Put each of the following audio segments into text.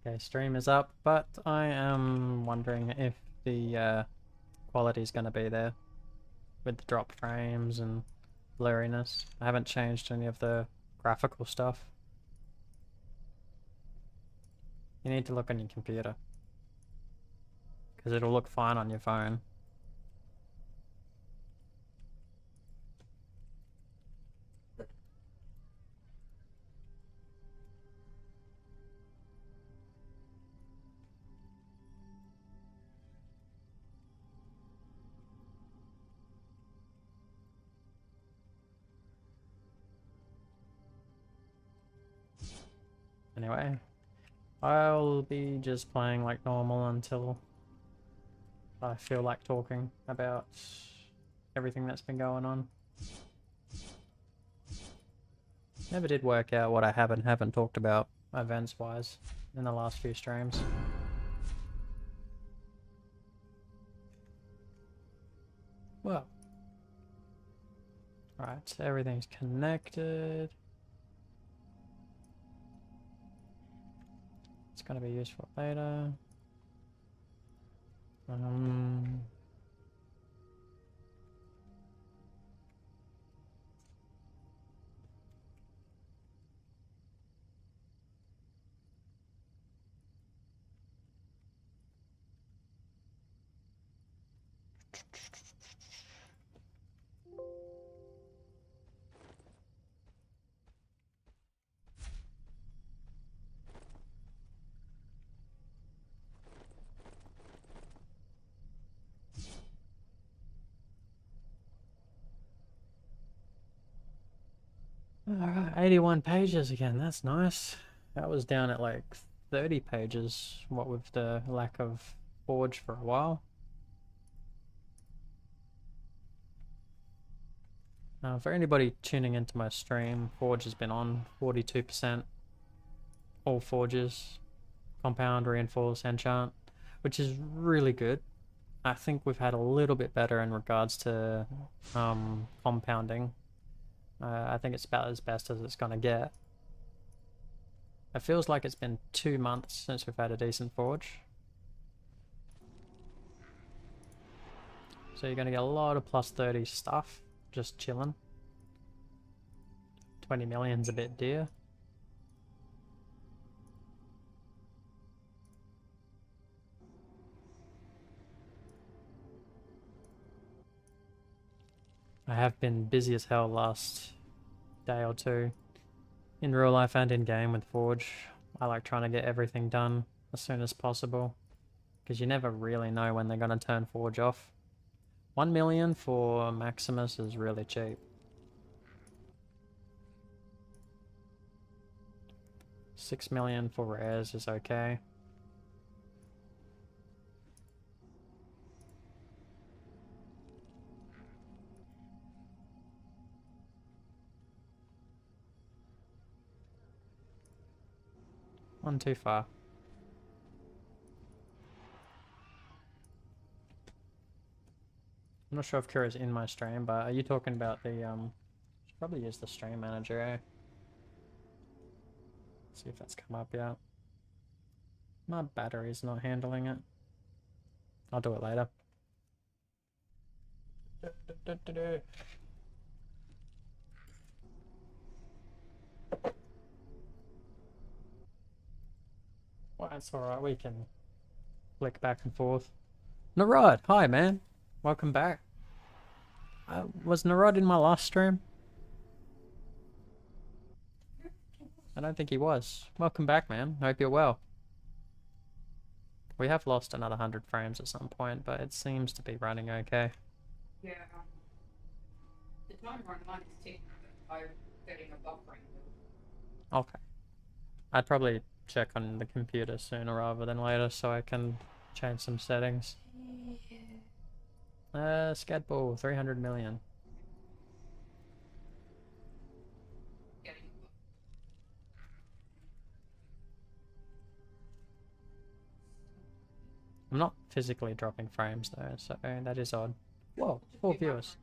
Okay, stream is up, but I am wondering if the quality is going to be there with the drop frames and blurriness. I haven't changed any of the graphical stuff. You need to look on your computer because it'll look fine on your phone. Anyway, I'll be just playing like normal until I feel like talking about everything that's been going on. Never did work out what I haven't talked about events-wise in the last few streams. Well. Alright, so everything's connected. It's gonna be useful later. Alright, 81 pages again, that's nice. That was down at like 30 pages, what with the lack of Forge for a while. For anybody tuning into my stream, Forge has been on 42%. All Forges, Compound, Reinforce, Enchant, which is really good. I think we've had a little bit better in regards to compounding. I think it's about as best as it's gonna get. It feels like it's been 2 months since we've had a decent Forge. So you're gonna get a lot of plus 30 stuff, just chilling. 20 million's a bit dear. I have been busy as hell last day or two. In real life and in game with Forge. I like trying to get everything done as soon as possible. Because you never really know when they're going to turn Forge off. 1 million for Maximus is really cheap. 6 million for rares is okay. One too far. I'm not sure if Kira's in my stream, but are you talking about the should probably use the stream manager, eh? See if that's come up yet. My battery's not handling it. I'll do it later. Well, that's alright, we can flick back and forth. Narod, hi man. Welcome back. Was Narod in my last stream? I don't think he was. Welcome back, man. Hope you're well. We have lost another 100 frames at some point, but it seems to be running okay. Yeah. The timer on mine is ticking by getting a buffering. Okay. I'd probably check on the computer sooner rather than later so I can change some settings. Scadball, 300 million. I'm not physically dropping frames though, so that is odd. Whoa, 4 viewers.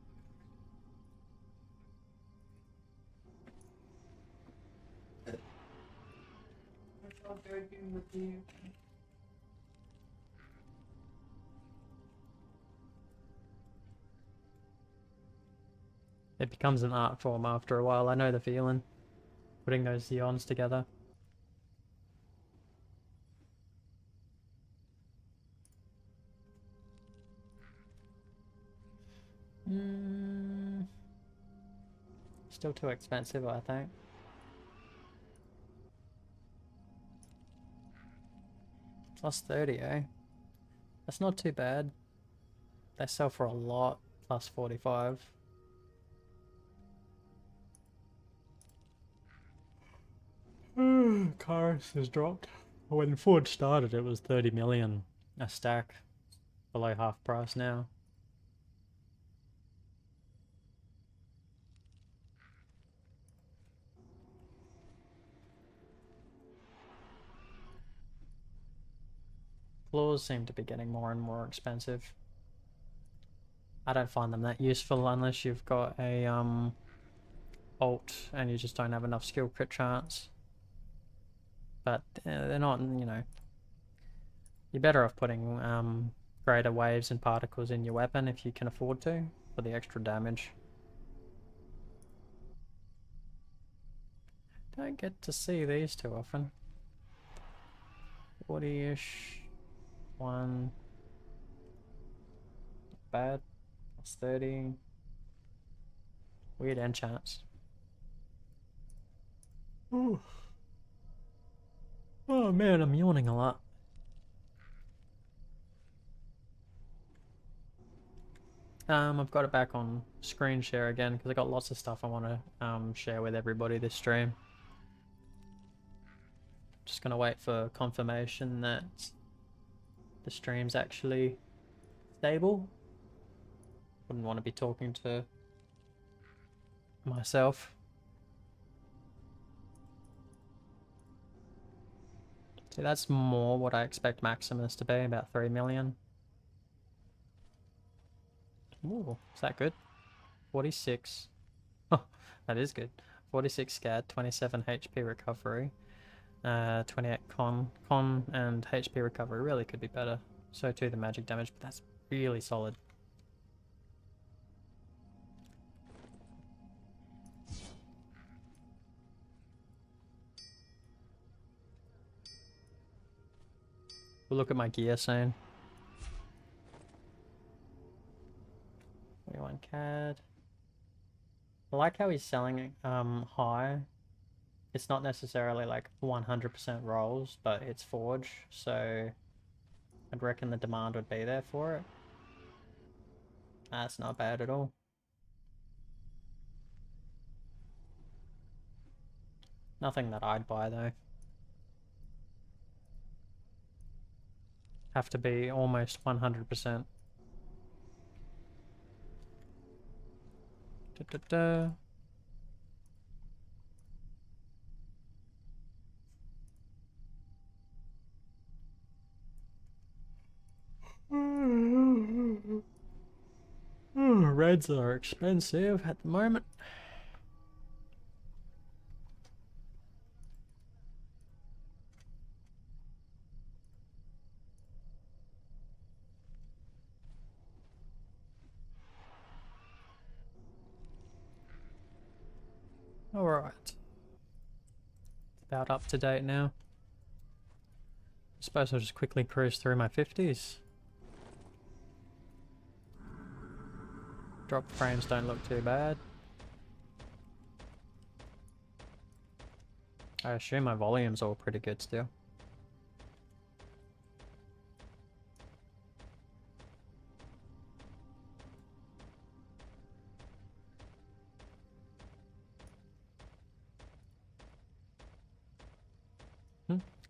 I'll go do with you. It becomes an art form after a while. I know the feeling. Putting those Xeons together. Still too expensive, I think. Plus 30, eh? That's not too bad. They sell for a lot. Plus 45. Cars has dropped. When Ford started, it was 30 million a stack. Below half price now. Floors seem to be getting more and more expensive. I don't find them that useful unless you've got a alt and you just don't have enough skill crit chance. But they're not, you know. You're better off putting greater waves and particles in your weapon if you can afford to, for the extra damage. Don't get to see these too often. 40-ish. One. Not bad. Plus 30. Weird enchants. Ooh. Oh man, I'm yawning a lot. I've got it back on screen share again because I got lots of stuff I want to share with everybody this stream. Just gonna wait for confirmation that the stream's actually stable. Wouldn't want to be talking to myself. See, that's more what I expect Maximus to be, about 3 million. Ooh, is that good? 46. Oh, that is good. 46 SCAD, 27 HP recovery, 28 con and HP recovery really could be better. So too the magic damage, but that's really solid. We'll look at my gear soon. 21 CAD. I like how he's selling it high. It's not necessarily like 100% rolls, but it's forge, so I'd reckon the demand would be there for it. That's not bad at all. Nothing that I'd buy though. Have to be almost 100%. Da, da, da. Reds are expensive at the moment. Alright. About up to date now. I suppose I'll just quickly cruise through my 50s. Drop frames don't look too bad. I assume my volume's all pretty good still.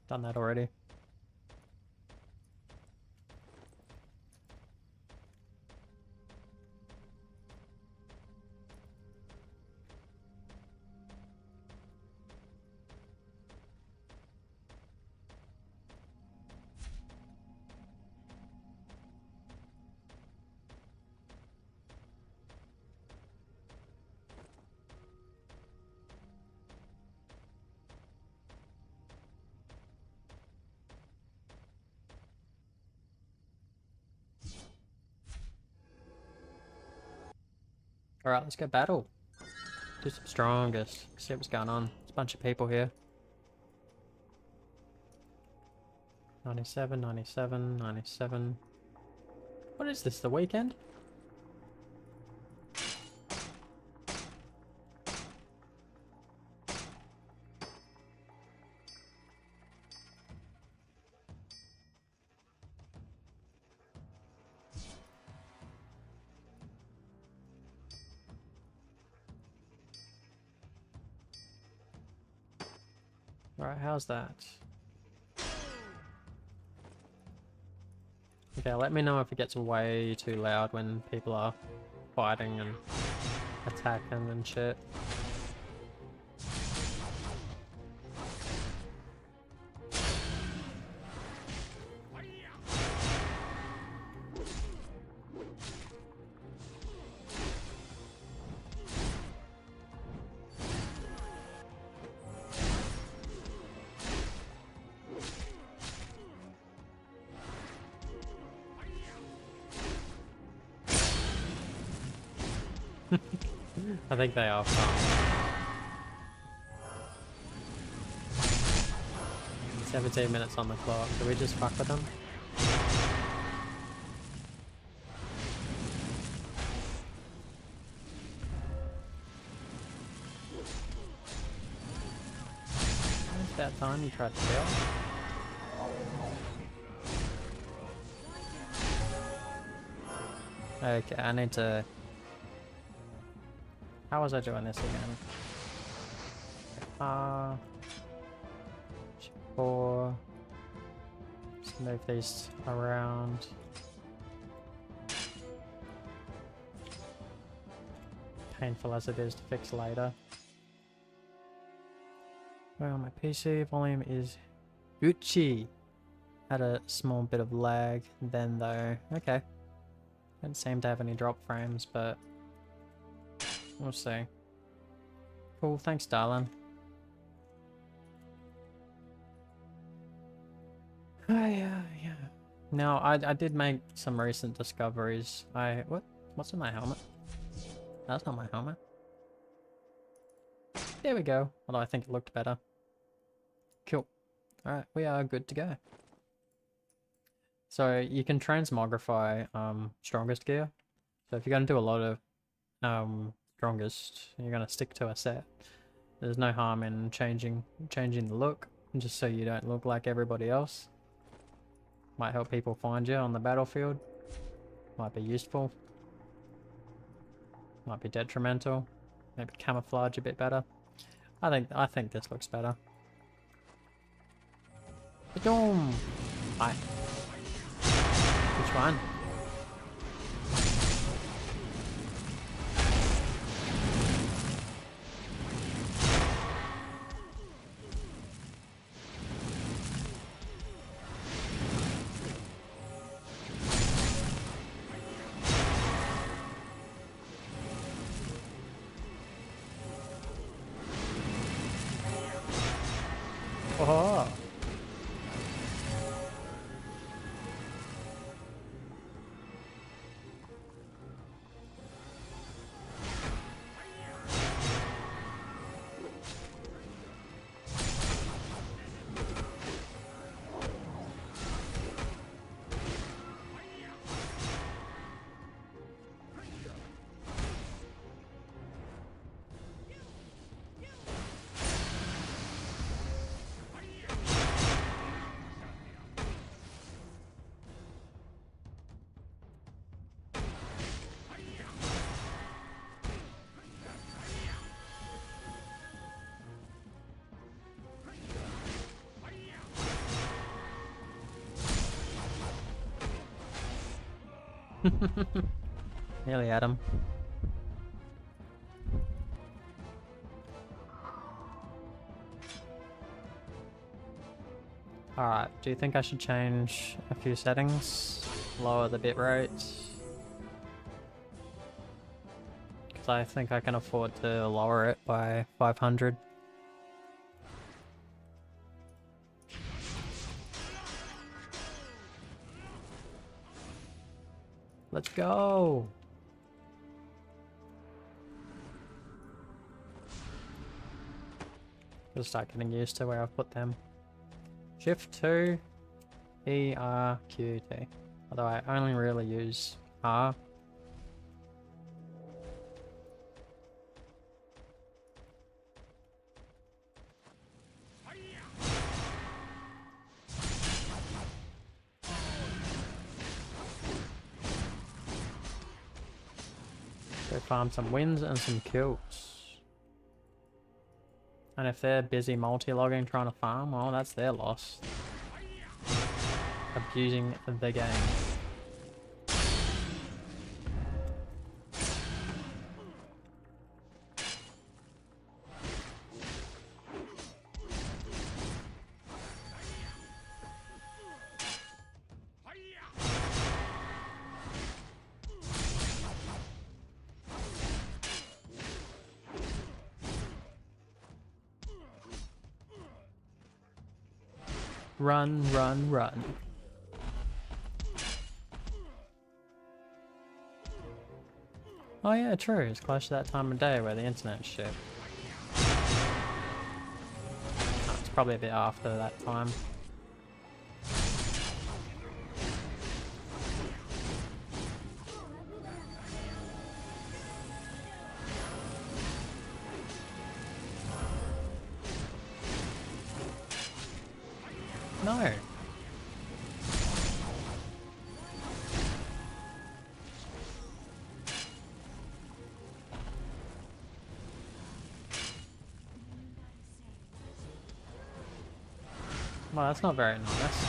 Done that already. Alright, let's go battle. Do some strongest. See what's going on. There's a bunch of people here. 97, 97, 97. What is this, the weekend? Alright, how's that? Okay, let me know if it gets way too loud when people are fighting and attacking and shit. I think they are fun. 17 minutes on the clock. Do we just fuck with them? It's that time you tried to kill. Okay, I need to... How was I doing this again? 4. Let's move these around. Painful as it is to fix later. Well, my PC volume is Gucci. Had a small bit of lag then though. Okay. Didn't seem to have any drop frames, but we'll see. Cool, thanks darling. Yeah. Now, I did make some recent discoveries. What's in my helmet? That's not my helmet. There we go. Although I think it looked better. Cool. Alright, we are good to go. So, you can transmogrify strongest gear. So if you're going to do a lot of strongest, you're going to stick to a set. There's no harm in changing the look, just so you don't look like everybody else. Might help people find you on the battlefield. Might be useful. Might be detrimental. Maybe camouflage a bit better. I think this looks better. Boom! Hi. Which one? Oh. Nearly had him. Alright, do you think I should change a few settings? Lower the bitrate? Because I think I can afford to lower it by 500. Let's go! Just start getting used to where I've put them. Shift 2, E, R, Q, T. Although I only really use R. Go farm some wins and some kills. And if they're busy multi-logging trying to farm, well, that's their loss. Abusing the game. Run, run, run. Oh yeah, true. It's close to that time of day where the internet's shit. Oh, it's probably a bit after that time. No. Well, that's not very nice.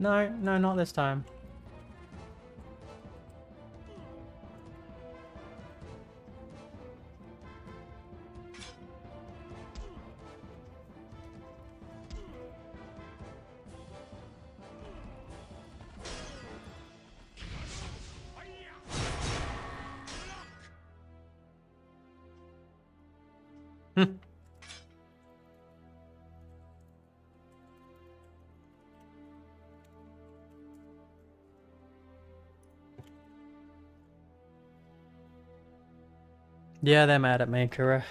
No, no, not this time. Yeah, they're mad at me, Kura.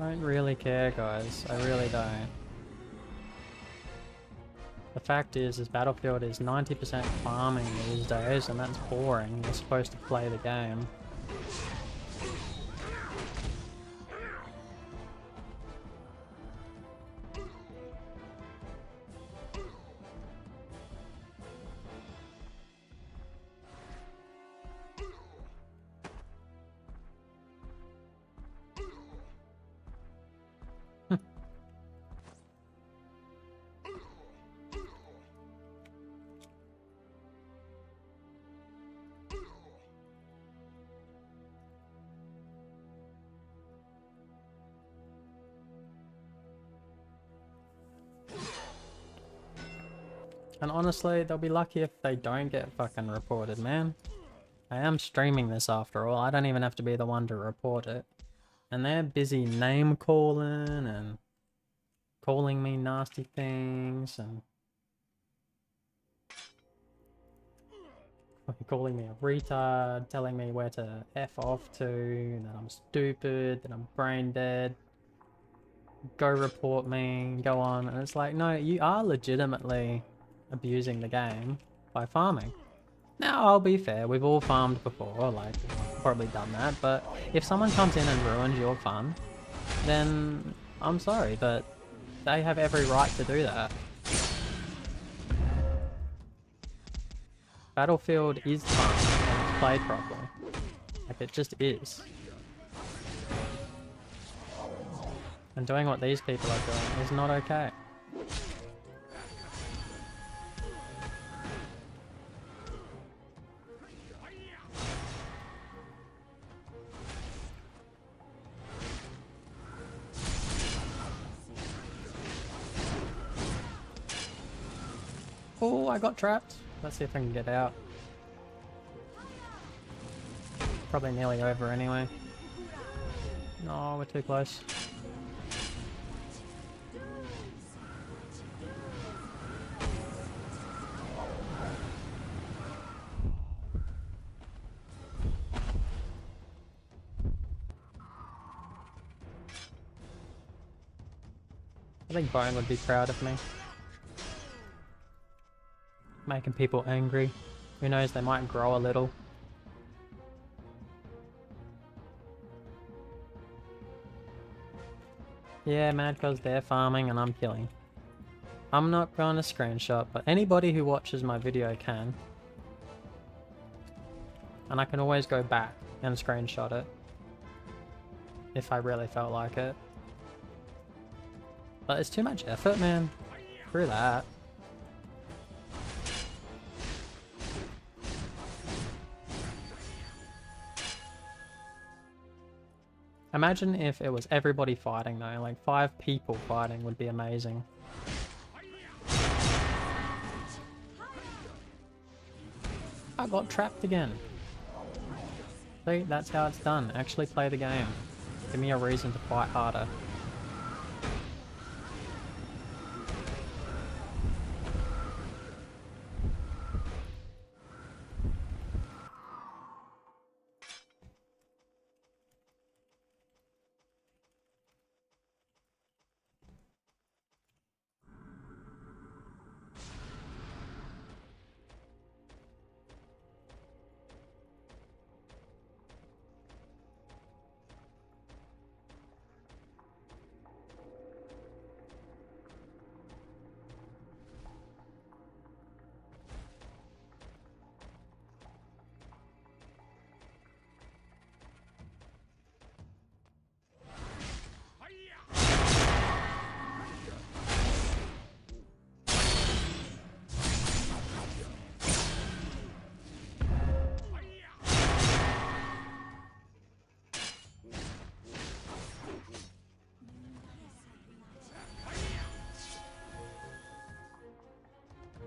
I don't really care, guys. I really don't. The fact is Battlefield is 90% farming these days, and that's boring. You're supposed to play the game. And honestly, they'll be lucky if they don't get fucking reported, man. I am streaming this after all. I don't even have to be the one to report it. And they're busy name calling and calling me nasty things and fucking calling me a retard, telling me where to F off to, that I'm stupid, that I'm brain dead. Go report me, go on. And it's like, no, you are legitimately abusing the game by farming. Now, I'll be fair, we've all farmed before, like, probably done that, but if someone comes in and ruins your fun, then I'm sorry, but they have every right to do that. Battlefield is fun when it's played properly. Like, it just is. And doing what these people are doing is not okay. Oh, I got trapped. Let's see if I can get out. Probably nearly over anyway. No, we're too close. I think Bone would be proud of me. Making people angry. Who knows, they might grow a little. Yeah, mad cause they're farming and I'm killing. I'm not going to screenshot, but anybody who watches my video can. And I can always go back and screenshot it. If I really felt like it. But it's too much effort, man. Screw that. Imagine if it was everybody fighting though, like 5 people fighting would be amazing. I got trapped again. See, that's how it's done. Actually play the game. Give me a reason to fight harder.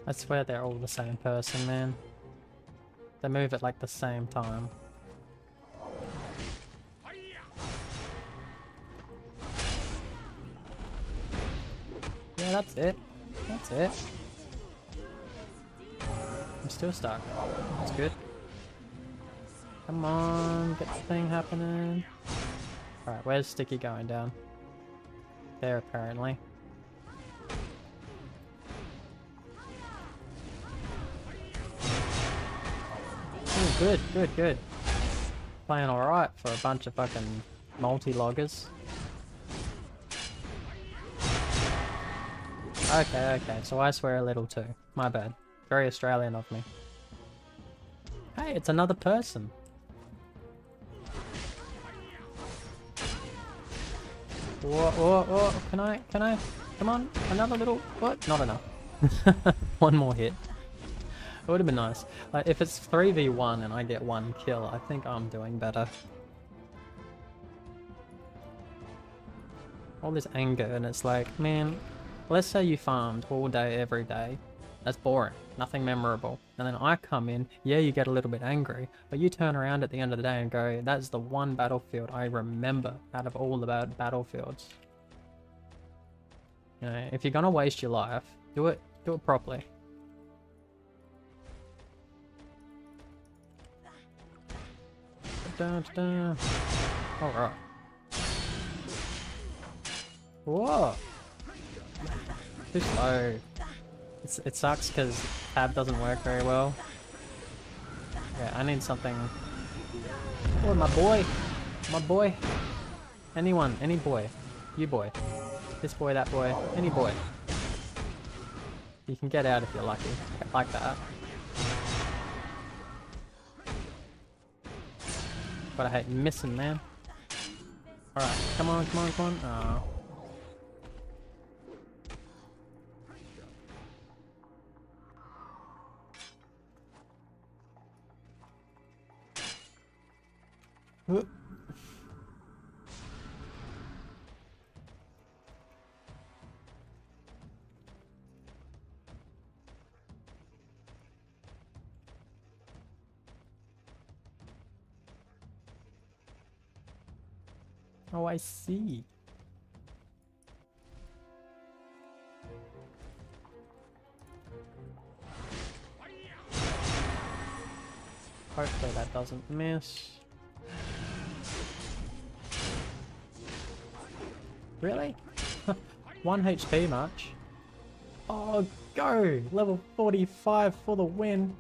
I swear they're all the same person, man. They move at like the same time. Yeah, that's it. That's it. I'm still stuck. That's good. Come on, get the thing happening. Alright, where's Sticky going down? There, apparently. good, good, good. Playing alright for a bunch of fucking multi-loggers. Okay, okay, so I swear a little too. My bad. Very Australian of me. Hey, it's another person. Whoa, whoa, whoa, can I, come on, another little, what? Not enough. One more hit. It would have been nice. Like, if it's 3v1 and I get one kill, I think I'm doing better. All this anger, and it's like, man, let's say you farmed all day, every day. That's boring. Nothing memorable. And then I come in, yeah, you get a little bit angry, but you turn around at the end of the day and go, that's the one battlefield I remember out of all the battlefields. You know, if you're gonna waste your life, do it properly. Alright. Whoa! Too slow. It sucks because tab doesn't work very well. Yeah, I need something. Oh, my boy! My boy! Anyone, any boy. You boy. This boy, that boy, any boy. You can get out if you're lucky. Like that. But I hate missing, man. Alright, come on, come on, come on. Oh. Whoop. Oh, I see. Hopefully that doesn't miss. Really? 1 HP much? Oh, go! Level 45 for the win.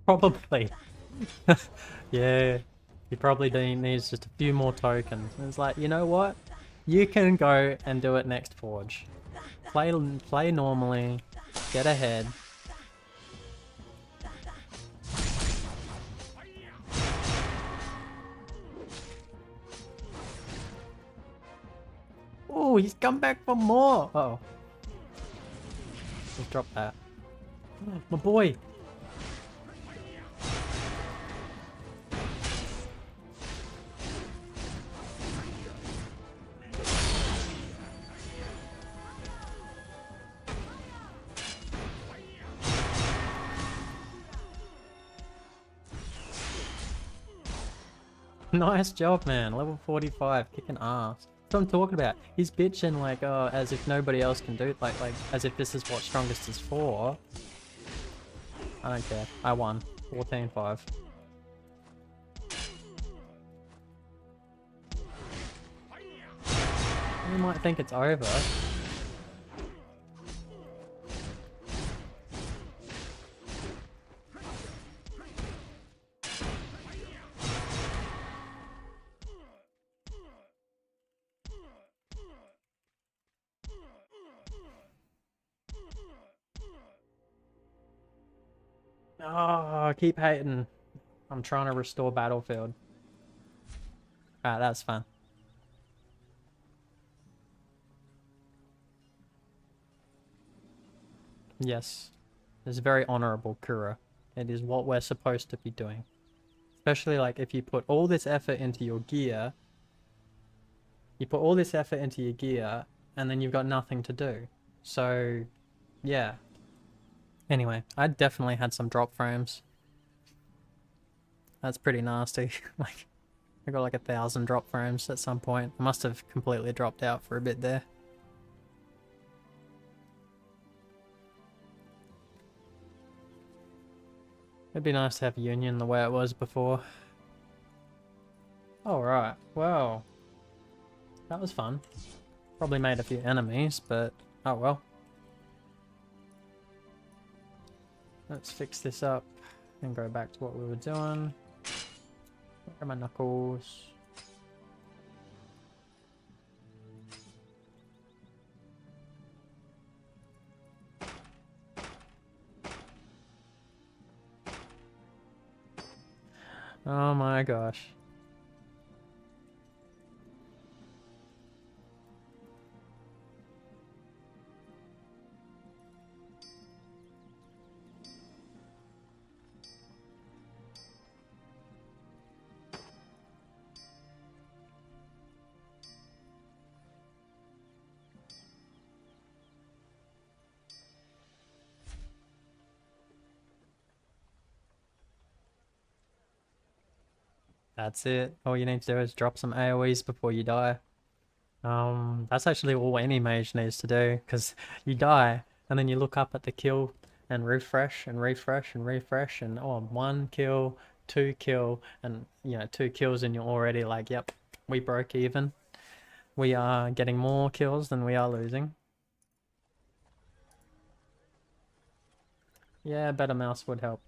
Probably. Yeah. He probably needs just a few more tokens. And it's like, you know what? You can go and do it next Forge. Play normally. Get ahead. Oh, he's come back for more! Uh oh. Just drop that. My boy! Nice job, man. Level 45, kicking ass. That's what I'm talking about. He's bitching like, oh, as if nobody else can do it. Like as if this is what strongest is for. I don't care. I won. 14-5. You might think it's over. Oh, keep hating. I'm trying to restore Battlefield. Alright, that's fun. Yes. It's very honorable, Kura. It is what we're supposed to be doing. Especially like if you put all this effort into your gear. You put all this effort into your gear and then you've got nothing to do. So, yeah. Anyway, I definitely had some drop frames. That's pretty nasty. Like, I got like 1,000 drop frames at some point. I must have completely dropped out for a bit there. It'd be nice to have Union the way it was before. Alright, well. That was fun. Probably made a few enemies, but oh well. Let's fix this up and go back to what we were doing. Where are my knuckles? Oh my gosh. That's it. All you need to do is drop some AoEs before you die. That's actually all any mage needs to do, because you die, and then you look up at the kill, and refresh, and refresh, and refresh, and oh, 1 kill, 2 kill, and, you know, 2 kills, and you're already like, yep, we broke even. We are getting more kills than we are losing. Yeah, better mouse would help.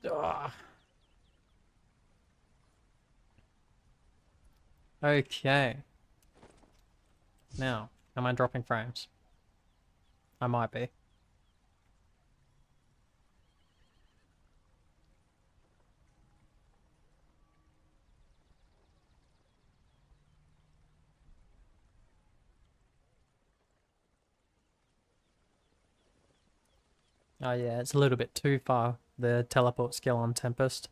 Ugh. Okay. Now, am I dropping frames? I might be. Oh yeah, it's a little bit too far, the teleport skill on Tempest.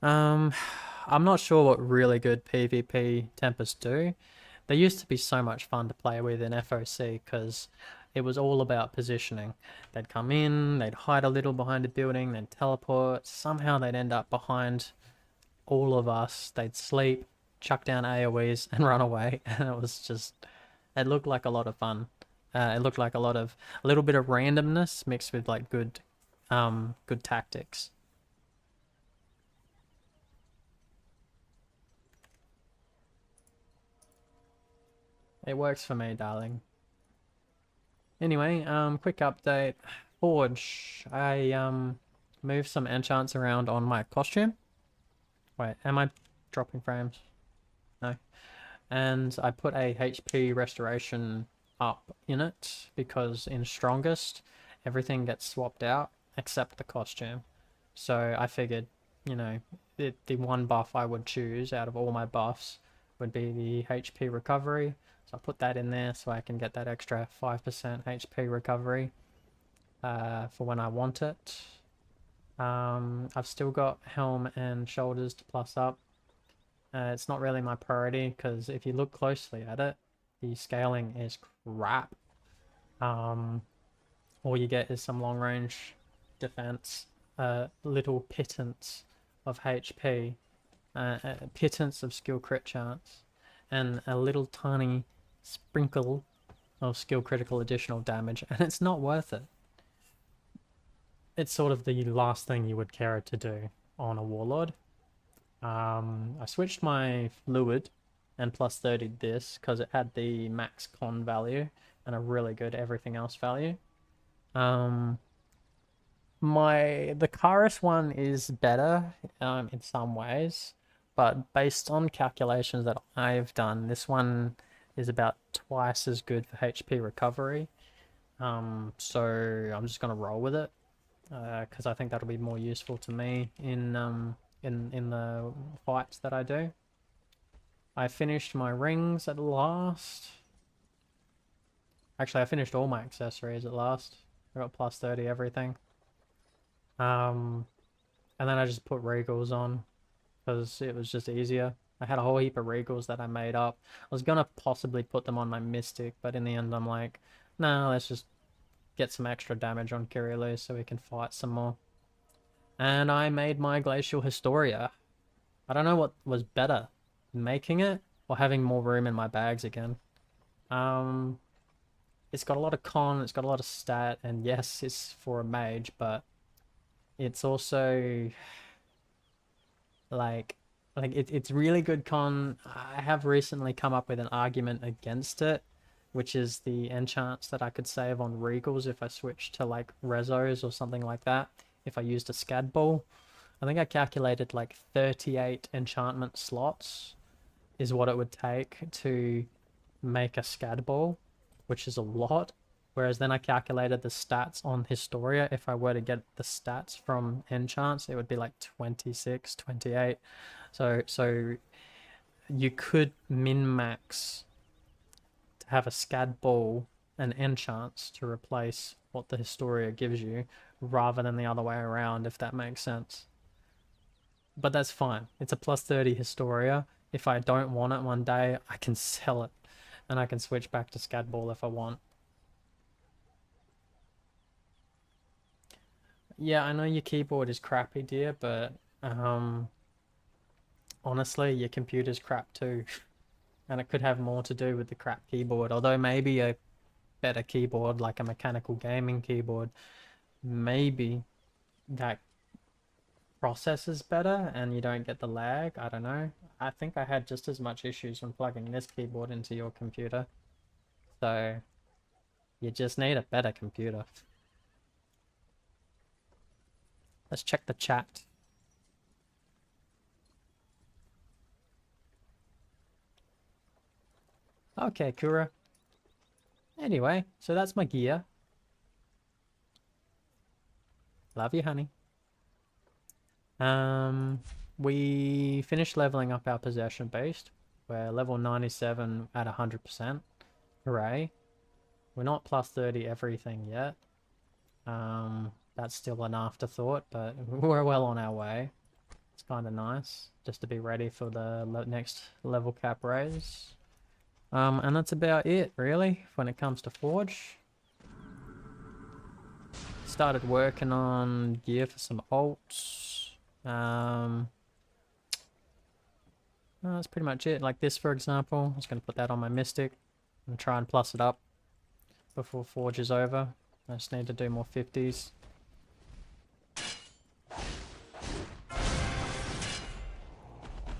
Um, I'm not sure what really good PvP Tempest do. They used to be so much fun to play with in FOC because it was all about positioning. They'd come in, they'd hide a little behind a building, they'd teleport, somehow they'd end up behind all of us, they'd sleep, chuck down AoEs and run away, and it was just, it looked like a lot of fun. It looked like a little bit of randomness mixed with like good tactics. It works for me, darling. Anyway, quick update. Forge. I moved some enchants around on my costume. Wait, am I dropping frames? No. And I put a HP restoration up in it because in strongest everything gets swapped out except the costume. So I figured, you know, the one buff I would choose out of all my buffs would be the HP recovery. So I put that in there so I can get that extra 5% HP recovery for when I want it. I've still got helm and shoulders to plus up. It's not really my priority because if you look closely at it, the scaling is crap. All you get is some long range defense, little pittance of HP, pittance of skill crit chance, and a little tiny sprinkle of skill critical additional damage, and it's not worth it. It's sort of the last thing you would care to do on a warlord. I switched my fluid and plus 30 this because it had the max con value and a really good everything else value. The Karis one is better in some ways, but based on calculations that I've done, this one is about twice as good for HP recovery. So I'm just gonna roll with it because I think that'll be more useful to me in the fights that I do. I finished my rings at last. Actually, I finished all my accessories at last. I got plus 30 everything. And then I just put regals on because it was just easier. I had a whole heap of regals that I made up. I was gonna possibly put them on my mystic, but in the end I'm like, no, let's just get some extra damage on Kiryu so we can fight some more. And I made my Glacial Historia. I don't know what was better, making it or having more room in my bags again. It's got a lot of con, it's got a lot of stat, and yes, it's for a mage, but it's also like it's really good con. I have recently come up with an argument against it, which is the enchants that I could save on regals if I switched to like rezos or something like that. If I used a scad ball, I think I calculated like 38 enchantment slots is what it would take to make a scad ball, which is a lot. Whereas then I calculated the stats on Historia. If I were to get the stats from enchants, it would be like 26, 28. So you could min-max to have a scad ball and enchants to replace what the Historia gives you, rather than the other way around, if that makes sense. But that's fine. It's a plus 30 Historia. If I don't want it one day, I can sell it. And I can switch back to scad ball if I want. Yeah, I know your keyboard is crappy, dear, but honestly, your computer's crap too. And it could have more to do with the crap keyboard. Although maybe a better keyboard, like a mechanical gaming keyboard, maybe that processes better and you don't get the lag. I don't know. I think I had just as much issues when plugging this keyboard into your computer. So you just need a better computer. Let's check the chat. Okay, Kura. Anyway, so that's my gear. Love you, honey. We finished leveling up our possession beast. We're level 97 at 100%. Hooray. We're not plus 30 everything yet. That's still an afterthought, but we're well on our way. It's kind of nice, just to be ready for the next level cap raise. And that's about it, really, when it comes to Forge. Started working on gear for some alts. That's pretty much it. Like this, for example. I was going to put that on my Mystic and try and plus it up before Forge is over. I just need to do more 50s.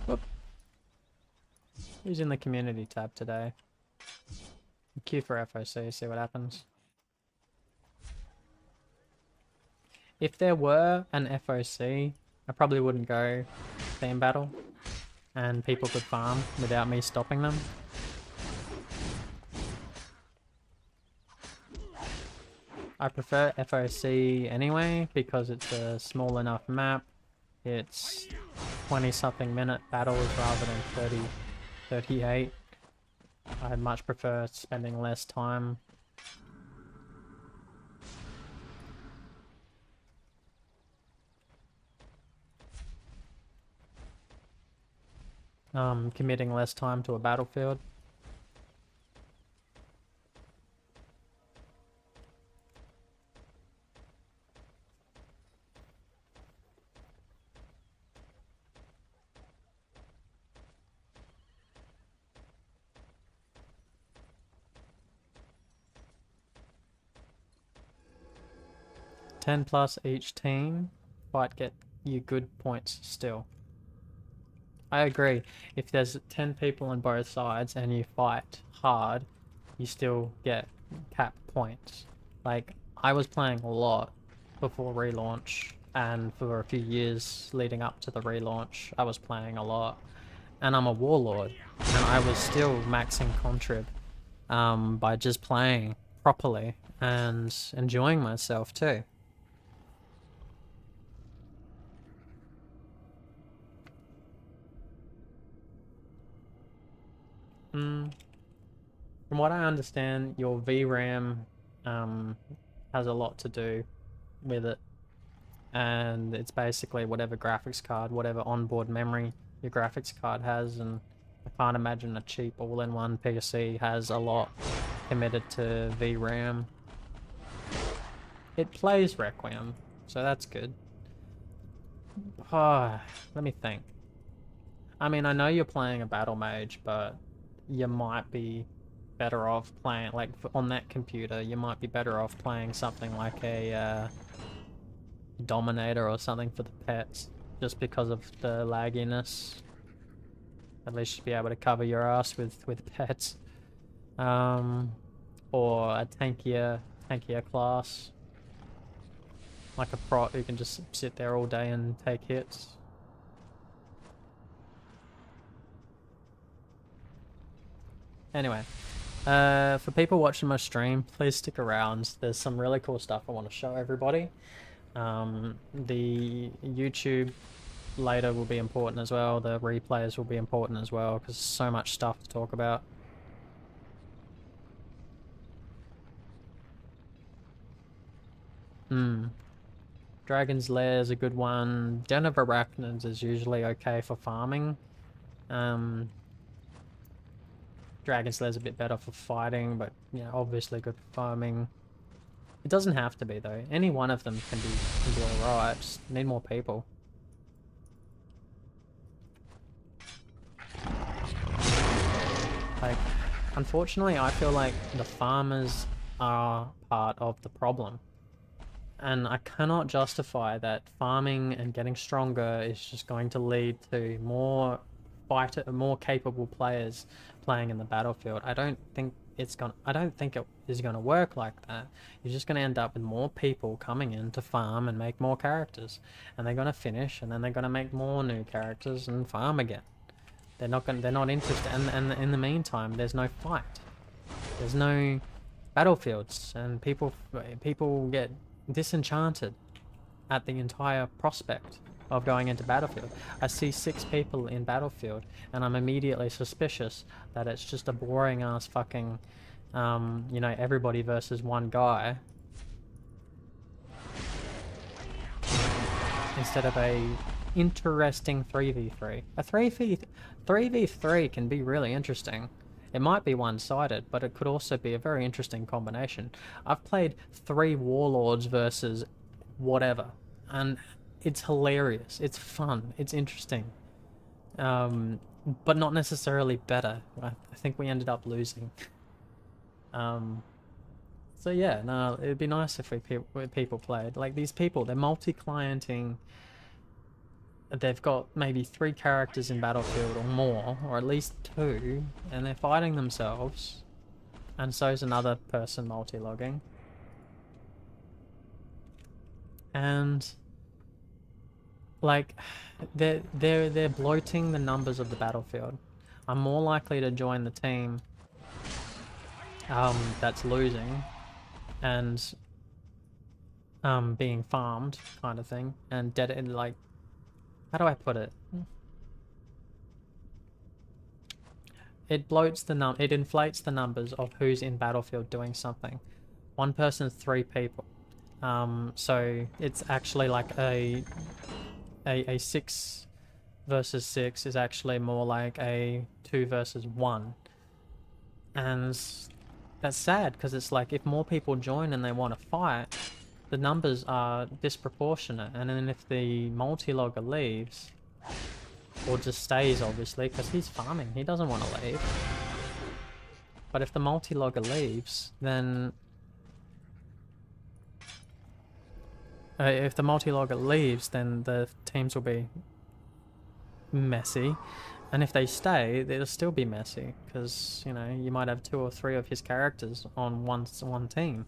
Whoop. Who's in the community tab today? Q for FOC, see what happens. If there were an FOC, I probably wouldn't go theme battle and people could farm without me stopping them. I prefer FOC anyway because it's a small enough map. It's 20-something minute battles rather than 30, 38. I much prefer spending less time. Committing less time to a battlefield. +10 each team might get you good points still. I agree. If there's 10 people on both sides and you fight hard, you still get cap points. Like, I was playing a lot before relaunch, and for a few years leading up to the relaunch, I was playing a lot. And I'm a warlord, and I was still maxing contrib by just playing properly and enjoying myself too. From what I understand, your VRAM has a lot to do with it. And it's basically whatever graphics card, whatever onboard memory your graphics card has. And I can't imagine a cheap all-in-one PC has a lot committed to VRAM. It plays Requiem, so that's good. Oh, let me think. I mean, I know you're playing a battle mage, but you might be better off playing, like, on that computer, you might be better off playing something like a Dominator or something for the pets, just because of the lagginess. At least you'd be able to cover your ass with pets. Or a tankier class. Like a prot who can just sit there all day and take hits. Anyway, for people watching my stream, please stick around. There's some really cool stuff I want to show everybody. The YouTube later will be important as well. The replays will be important as well, because there's so much stuff to talk about. Dragon's Lair is a good one. Den of Arachnids is usually okay for farming. Dragon's Lair is a bit better for fighting, but you know, obviously good for farming. It doesn't have to be though. Any one of them can be alright. Just need more people. Like, unfortunately, I feel like the farmers are part of the problem. And I cannot justify that farming and getting stronger is just going to lead to more capable players playing in the battlefield. I don't think it is gonna work like that. You're just gonna end up with more people coming in to farm and make more characters, and they're gonna finish, and then they're gonna make more new characters and farm again. They're not interested, and in the meantime, there's no fight. There's no battlefields, and people get disenchanted at the entire prospect of going into Battlefield. I see 6 people in Battlefield, and I'm immediately suspicious that it's just a boring ass fucking, you know, everybody versus one guy, instead of a interesting 3v3. A 3v3 can be really interesting. It might be one-sided, but it could also be a very interesting combination. I've played 3 warlords versus whatever, and it's hilarious. It's fun. It's interesting. But not necessarily better. I think we ended up losing. So yeah, no, it'd be nice if people played. Like, these people, they're multi-clienting. They've got maybe 3 characters in Battlefield or more, or at least 2, and they're fighting themselves. And so is another person multi-logging. And like, they're bloating the numbers of the battlefield. I'm more likely to join the team that's losing and being farmed, kind of thing, and dead, like, how do I put it? It bloats the it inflates the numbers of who's in Battlefield doing something. One person's 3 people. So it's actually like a 6 versus 6 is actually more like a 2 versus 1. And that's sad, because it's like, if more people join and they want to fight, the numbers are disproportionate. And then if the multi-logger leaves, or just stays, obviously, because he's farming, he doesn't want to leave. But if the multi-logger leaves, then the teams will be messy. And if they stay, it'll still be messy, because, you know, you might have 2 or 3 of his characters on one team.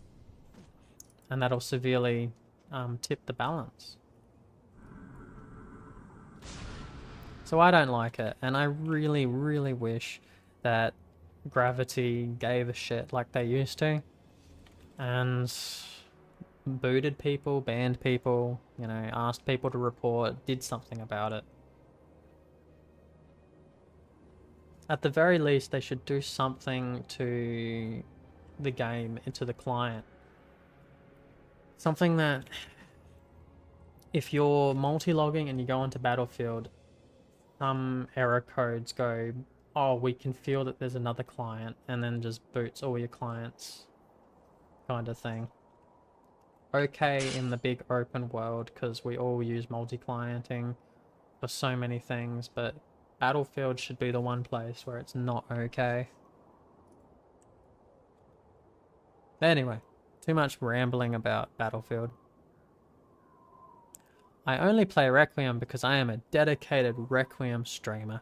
And that'll severely tip the balance. So I don't like it, and I really, really wish that Gravity gave a shit like they used to, and booted people, banned people, you know, asked people to report, did something about it. At the very least, they should do something to the game and to the client. Something that, if you're multi-logging and you go onto Battlefield, some error codes go, oh, we can feel that there's another client, and then just boots all your clients, kind of thing. Okay in the big open world, because we all use multi-clienting for so many things, but Battlefield should be the one place where it's not okay. Anyway, too much rambling about Battlefield. I only play Requiem because I am a dedicated Requiem streamer.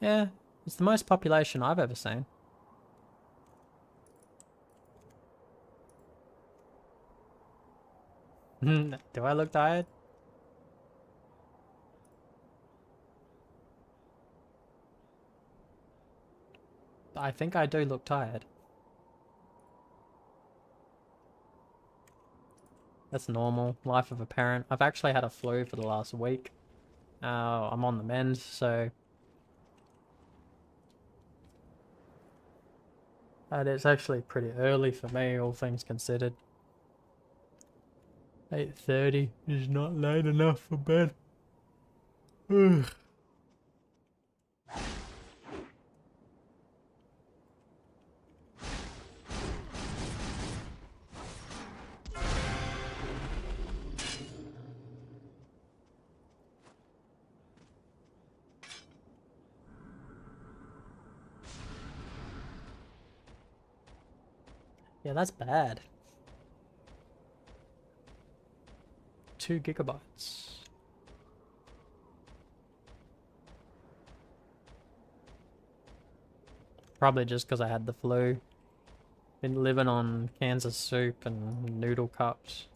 Yeah, it's the most population I've ever seen. Do I look tired? I think I do look tired. That's normal. Life of a parent. I've actually had a flu for the last week. I'm on the mend, so... And it's actually pretty early for me, all things considered. 8:30 is not late enough for bed. Ugh. Yeah, that's bad. 2 gigabytes. Probably just because I had the flu. Been living on Kansas soup and noodle cups.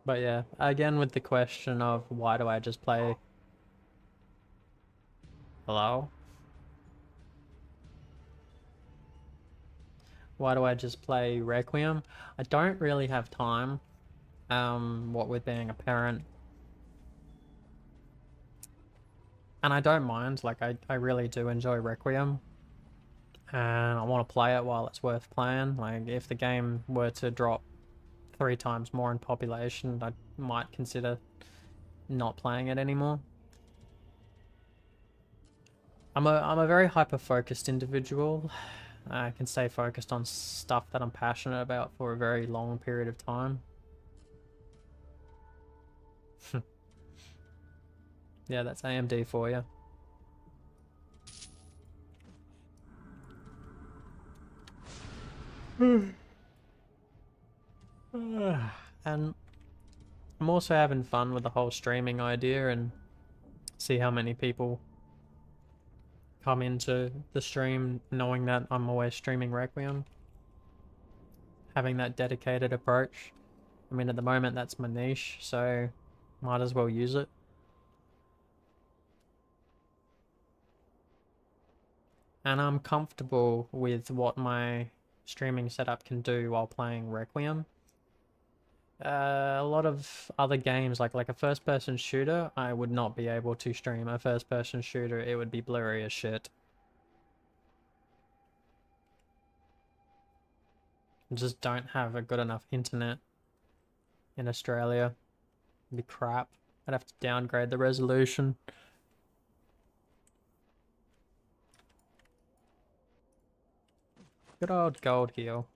But yeah, again with the question of why do I just play... Hello? Why do I just play Requiem? I don't really have time. What with being a parent. And I don't mind, like I really do enjoy Requiem. And I want to play it while it's worth playing. Like if the game were to drop 3 times more in population, I might consider not playing it anymore. I'm a very hyper-focused individual. I can stay focused on stuff that I'm passionate about for a very long period of time. Yeah, that's AMD for you. And I'm also having fun with the whole streaming idea and see how many people come into the stream knowing that I'm always streaming Requiem. Having that dedicated approach. I mean, at the moment that's my niche, so might as well use it. And I'm comfortable with what my streaming setup can do while playing Requiem. A lot of other games, like a first-person shooter, I would not be able to stream a first-person shooter. It would be blurry as shit. I just don't have a good enough internet in Australia. It'd be crap. I'd have to downgrade the resolution. Good old gold heal.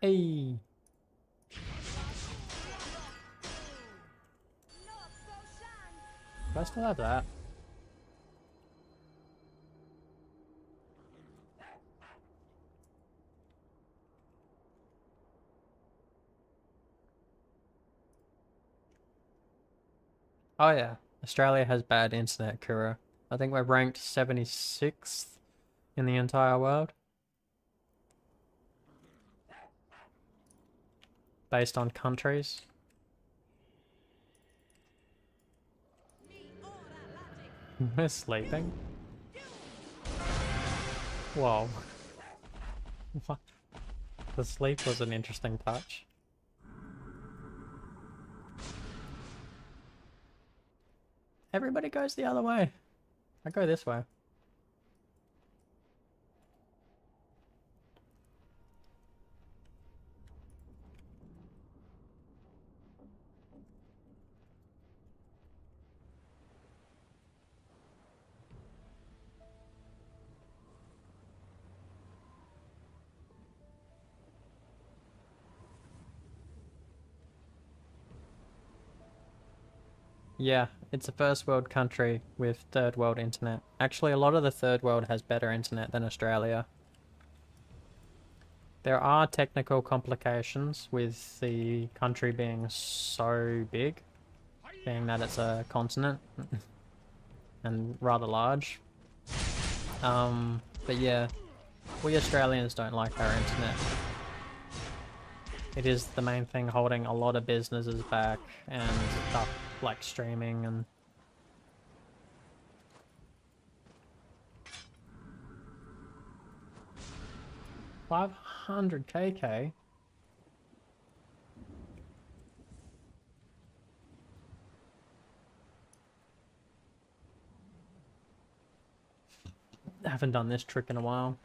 Hey! Do I still have that? Oh yeah, Australia has bad internet, Kura. I think we're ranked 76th in the entire world. Based on countries. We're sleeping. Whoa. What? The sleep was an interesting touch. Everybody goes the other way. I go this way. Yeah, it's a first world country with third world internet. Actually, a lot of the third world has better internet than Australia. There are technical complications with the country being so big, being that it's a continent and rather large. But yeah, we Australians don't like our internet. It is the main thing holding a lot of businesses back and stuff like streaming and 500 kk. I haven't done this trick in a while.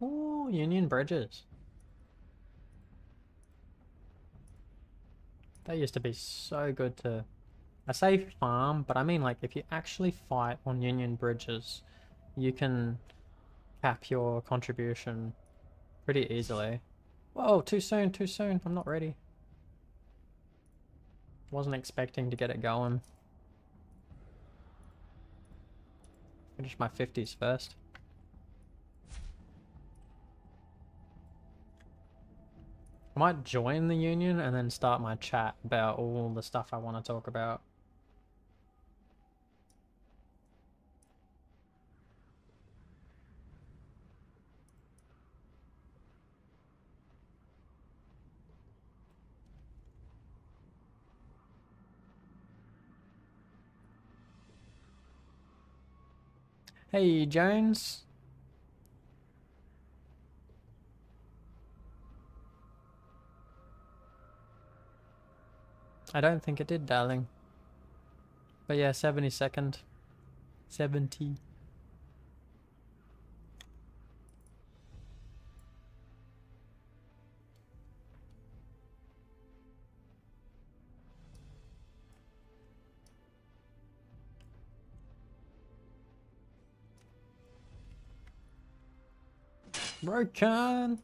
Ooh, Union Bridges. They used to be so good to... I say farm, but I mean like if you actually fight on Union Bridges, you can cap your contribution pretty easily. Whoa, too soon, too soon. I'm not ready. Wasn't expecting to get it going. Finish my 50s first. I might join the union and then start my chat about all the stuff I want to talk about. Hey, Jones. I don't think it did, darling. But yeah, 72nd. 70. Broken!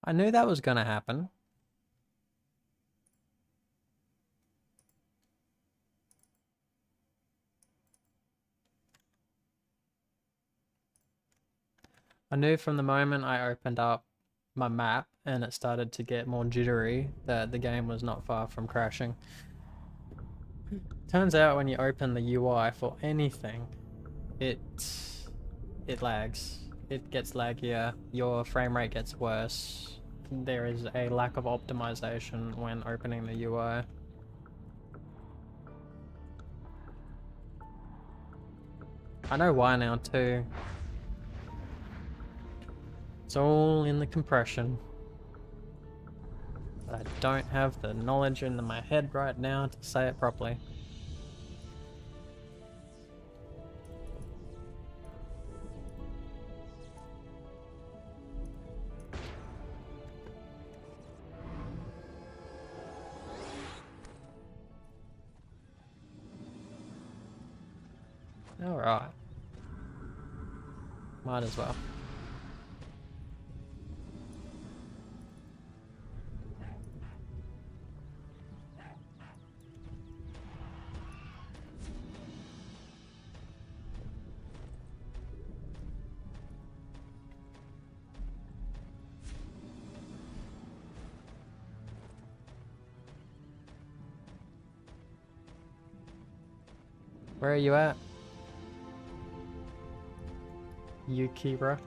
I knew that was gonna happen. I knew from the moment I opened up my map and it started to get more jittery that the game was not far from crashing. Turns out when you open the UI for anything, it lags. It gets laggier, your frame rate gets worse. There is a lack of optimization when opening the UI. I know why now too. It's all in the compression. But I don't have the knowledge in my head right now to say it properly. Alright. Might as well. Where are you at? Yukira?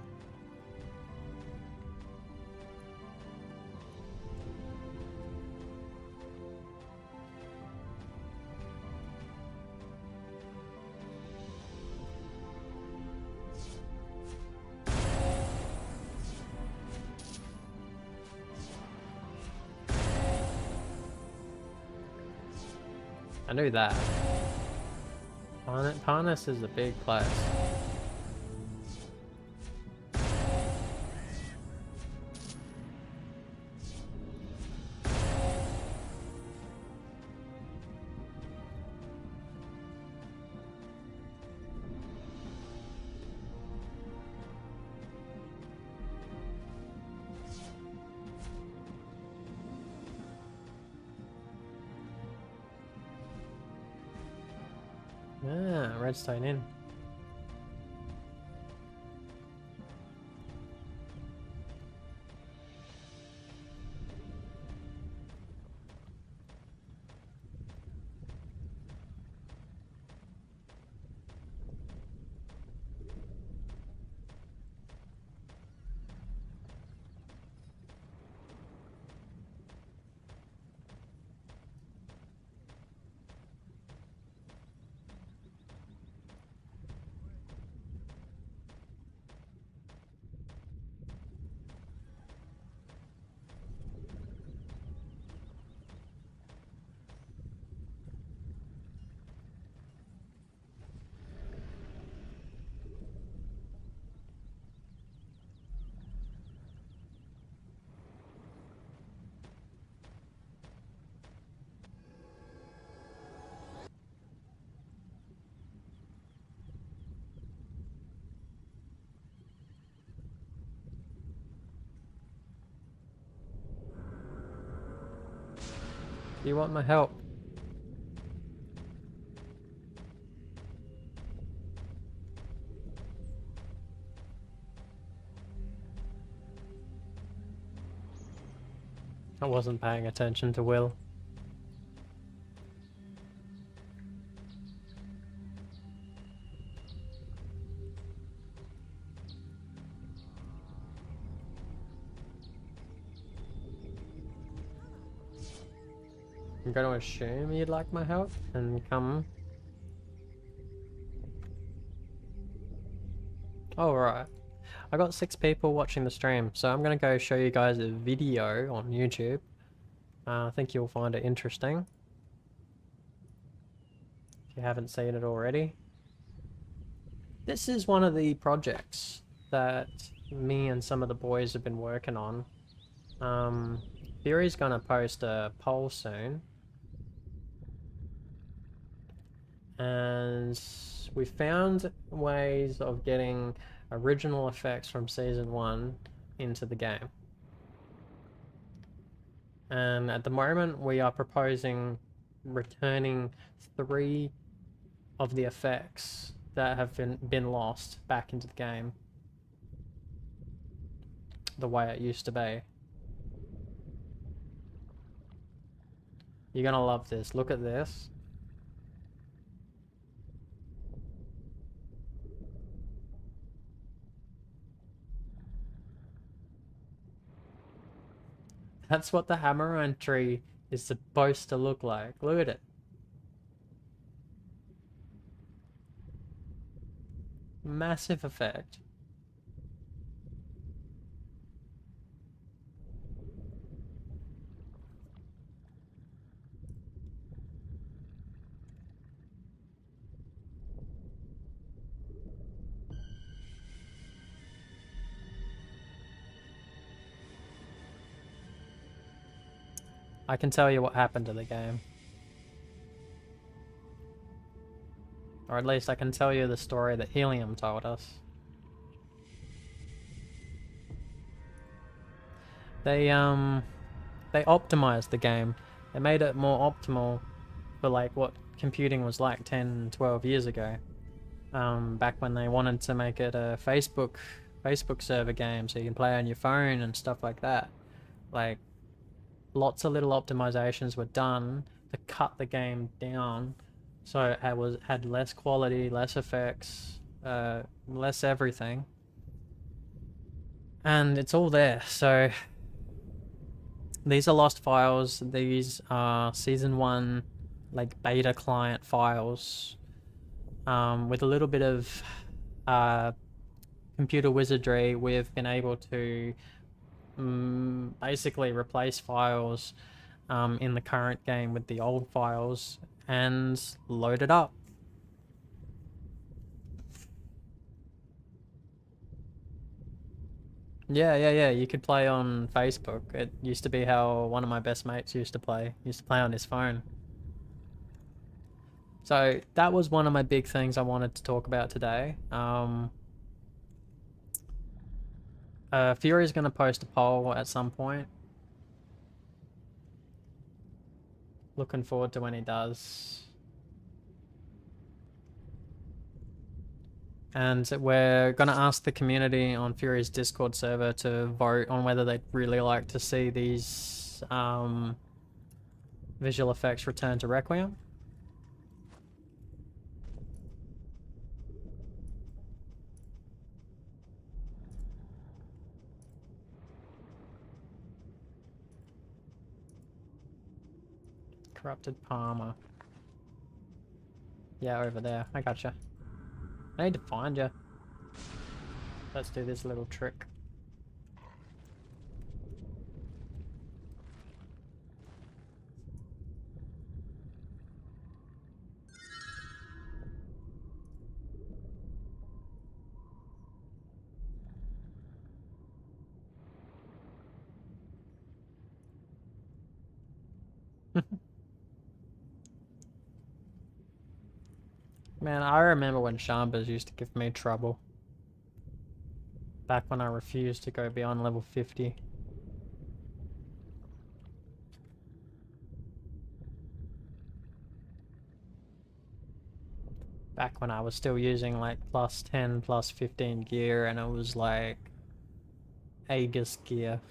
I knew that. Parnas is a big place. Ah, Redstone in. Do you want my help? I wasn't paying attention to Will. I'm going to assume you'd like my help and come. Alright. I got 6 people watching the stream, so I'm going to go show you guys a video on YouTube. I think you'll find it interesting. If you haven't seen it already. This is one of the projects that me and some of the boys have been working on. Fury's going to post a poll soon. And we found ways of getting original effects from Season 1 into the game. And at the moment we are proposing returning 3 of the effects that have been lost back into the game the way it used to be. You're gonna love this. Look at this. That's what the Hammerine tree is supposed to look like. Look at it. Massive effect. I can tell you what happened to the game. Or at least I can tell you the story that Helium told us. They optimized the game. They made it more optimal for like what computing was like 10, 12 years ago. Back when they wanted to make it a Facebook server game so you can play on your phone and stuff like that. Like, lots of little optimizations were done to cut the game down So it had less quality, less effects, less everything. And it's all there. So these are lost files. These are season 1 like beta client files, with a little bit of computer wizardry. We've been able to basically replace files in the current game with the old files and load it up. Yeah. You could play on Facebook. It used to be how one of my best mates used to play. He used to play on his phone. So that was one of my big things I wanted to talk about today. Fury's going to post a poll at some point. Looking forward to when he does. And we're going to ask the community on Fury's Discord server to vote on whether they'd really like to see these visual effects return to Requiem. Corrupted Palmer. Yeah, over there. I gotcha. I need to find you. Let's do this little trick. Man, I remember when Shambas used to give me trouble. Back when I refused to go beyond level 50. Back when I was still using like plus 10, plus 15 gear, and it was like Aegis gear.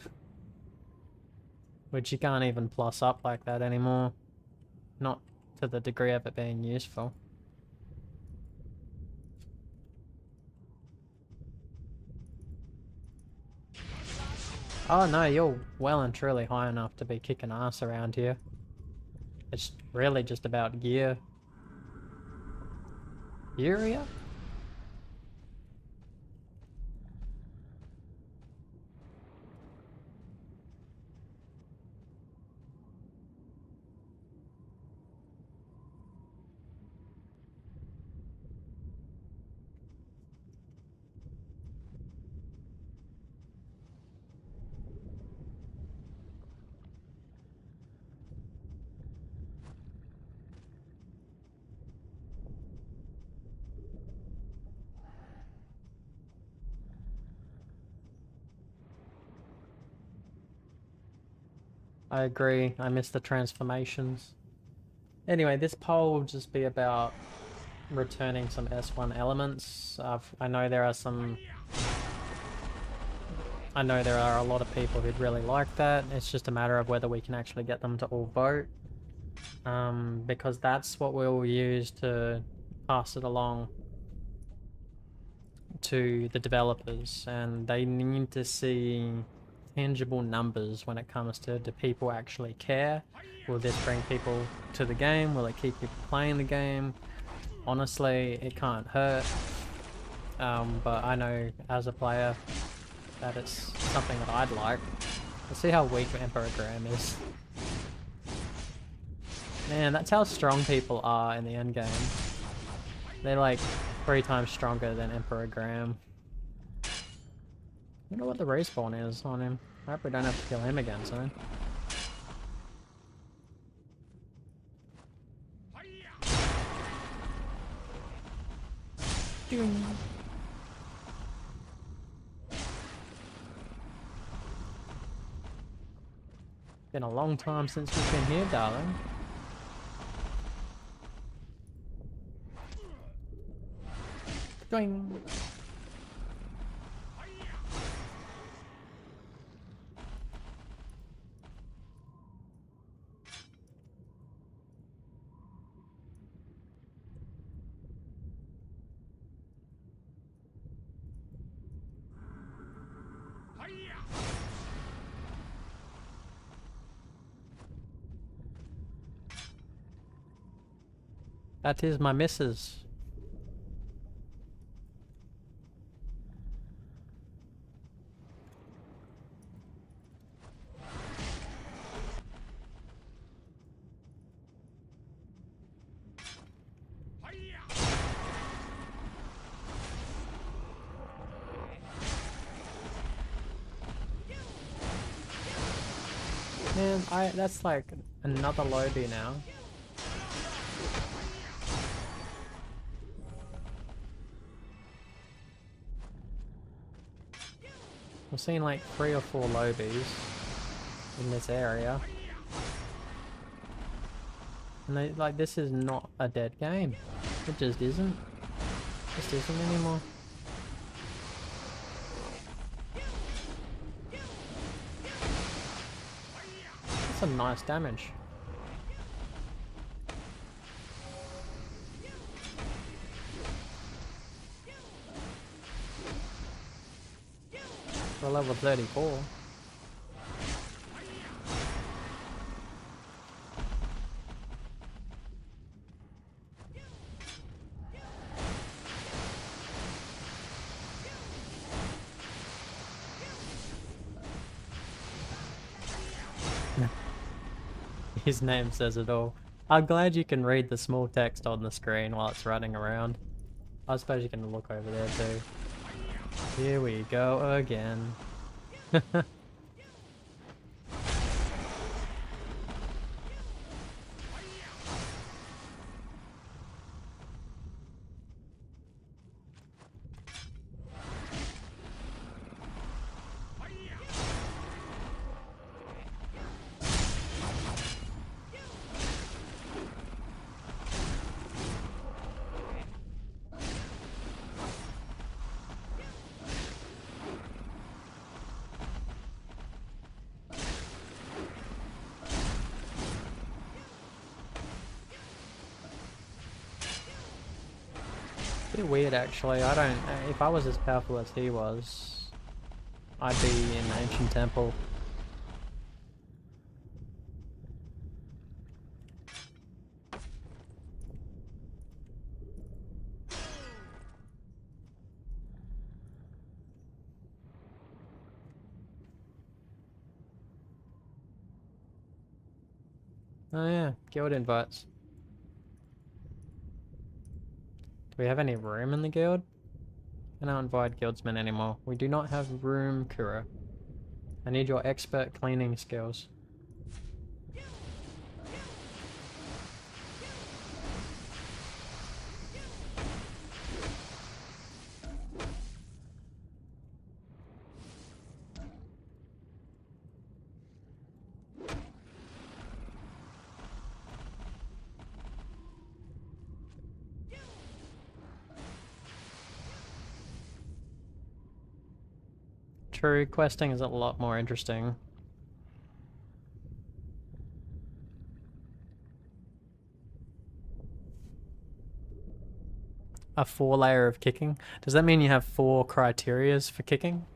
Which you can't even plus up like that anymore. Not to the degree of it being useful. Oh no, you're well and truly high enough to be kicking ass around here. It's really just about gear. Uria? I agree, I miss the transformations. Anyway, this poll will just be about returning some S1 elements. I know there are a lot of people who'd really like that. It's just a matter of whether we can actually get them to all vote. Because that's what we'll use to pass it along to the developers, and they need to see tangible numbers when it comes to, do people actually care? Will this bring people to the game? Will it keep people playing the game? Honestly, it can't hurt. But I know as a player that it's something that I'd like. Let's see how weak Emperor Graham is. Man, that's how strong people are in the end game. They're like 3 times stronger than Emperor Graham. I wonder what the respawn is on him. I hope we don't have to kill him again soon. Been a long time since we've been here, darling. Doing. That is my missus. Man, that's like another lobby now. I've seen like 3 or 4 lobbies in this area. And they, like, this is not a dead game. It just isn't. It just isn't anymore. That's some nice damage. For level 34. His name says it all. I'm glad you can read the small text on the screen while it's running around. I suppose you can look over there too. Here we go again. Bit weird actually. I don't. If I was as powerful as he was, I'd be in an ancient temple. Oh yeah, guild invites. Do we have any room in the guild? I don't invite guildsmen anymore. We do not have room, Kura. I need your expert cleaning skills. True, questing is a lot more interesting. A 4-layer of kicking? Does that mean you have 4 criterias for kicking?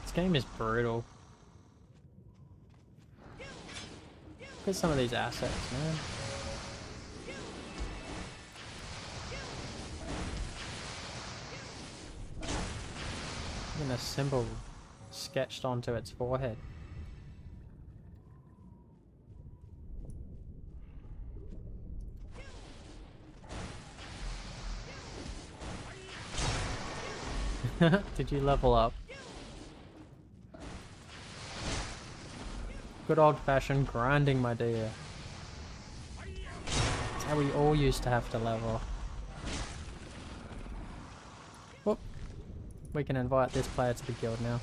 This game is brutal. Look at some of these assets, man. Even a symbol sketched onto its forehead. Did you level up? Good old-fashioned grinding, my dear. That's how we all used to have to level. Whoop. We can invite this player to the guild now.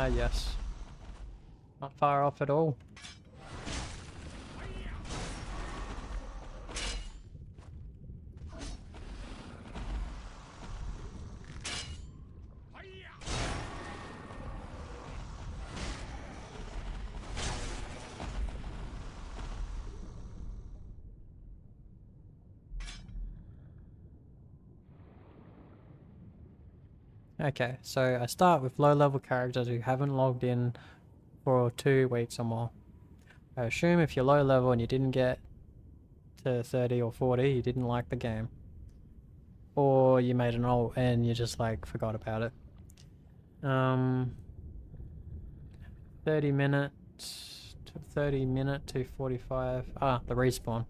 Ah, yes. Not far off at all. Okay, so I start with low-level characters who haven't logged in for 2 weeks or more. I assume if you're low level and you didn't get to 30 or 40, you didn't like the game. Or you made an alt and you just like forgot about it. 30 minutes to 30 minute to 45. Ah, the respawn.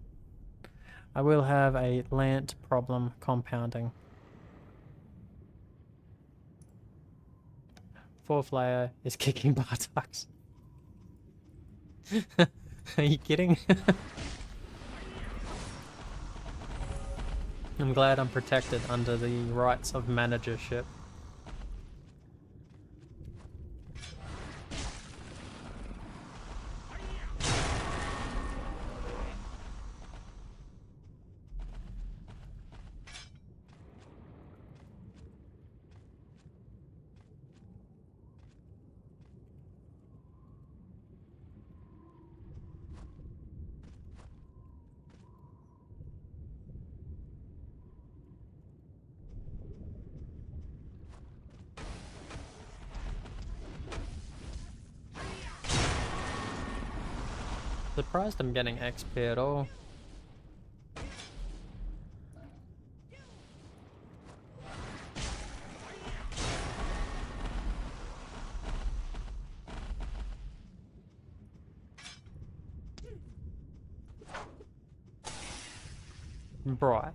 I will have a lant problem compounding. 4th layer is kicking buttocks. Are you kidding? I'm glad I'm protected under the rights of managership. Surprised I'm getting XP at all. Bright.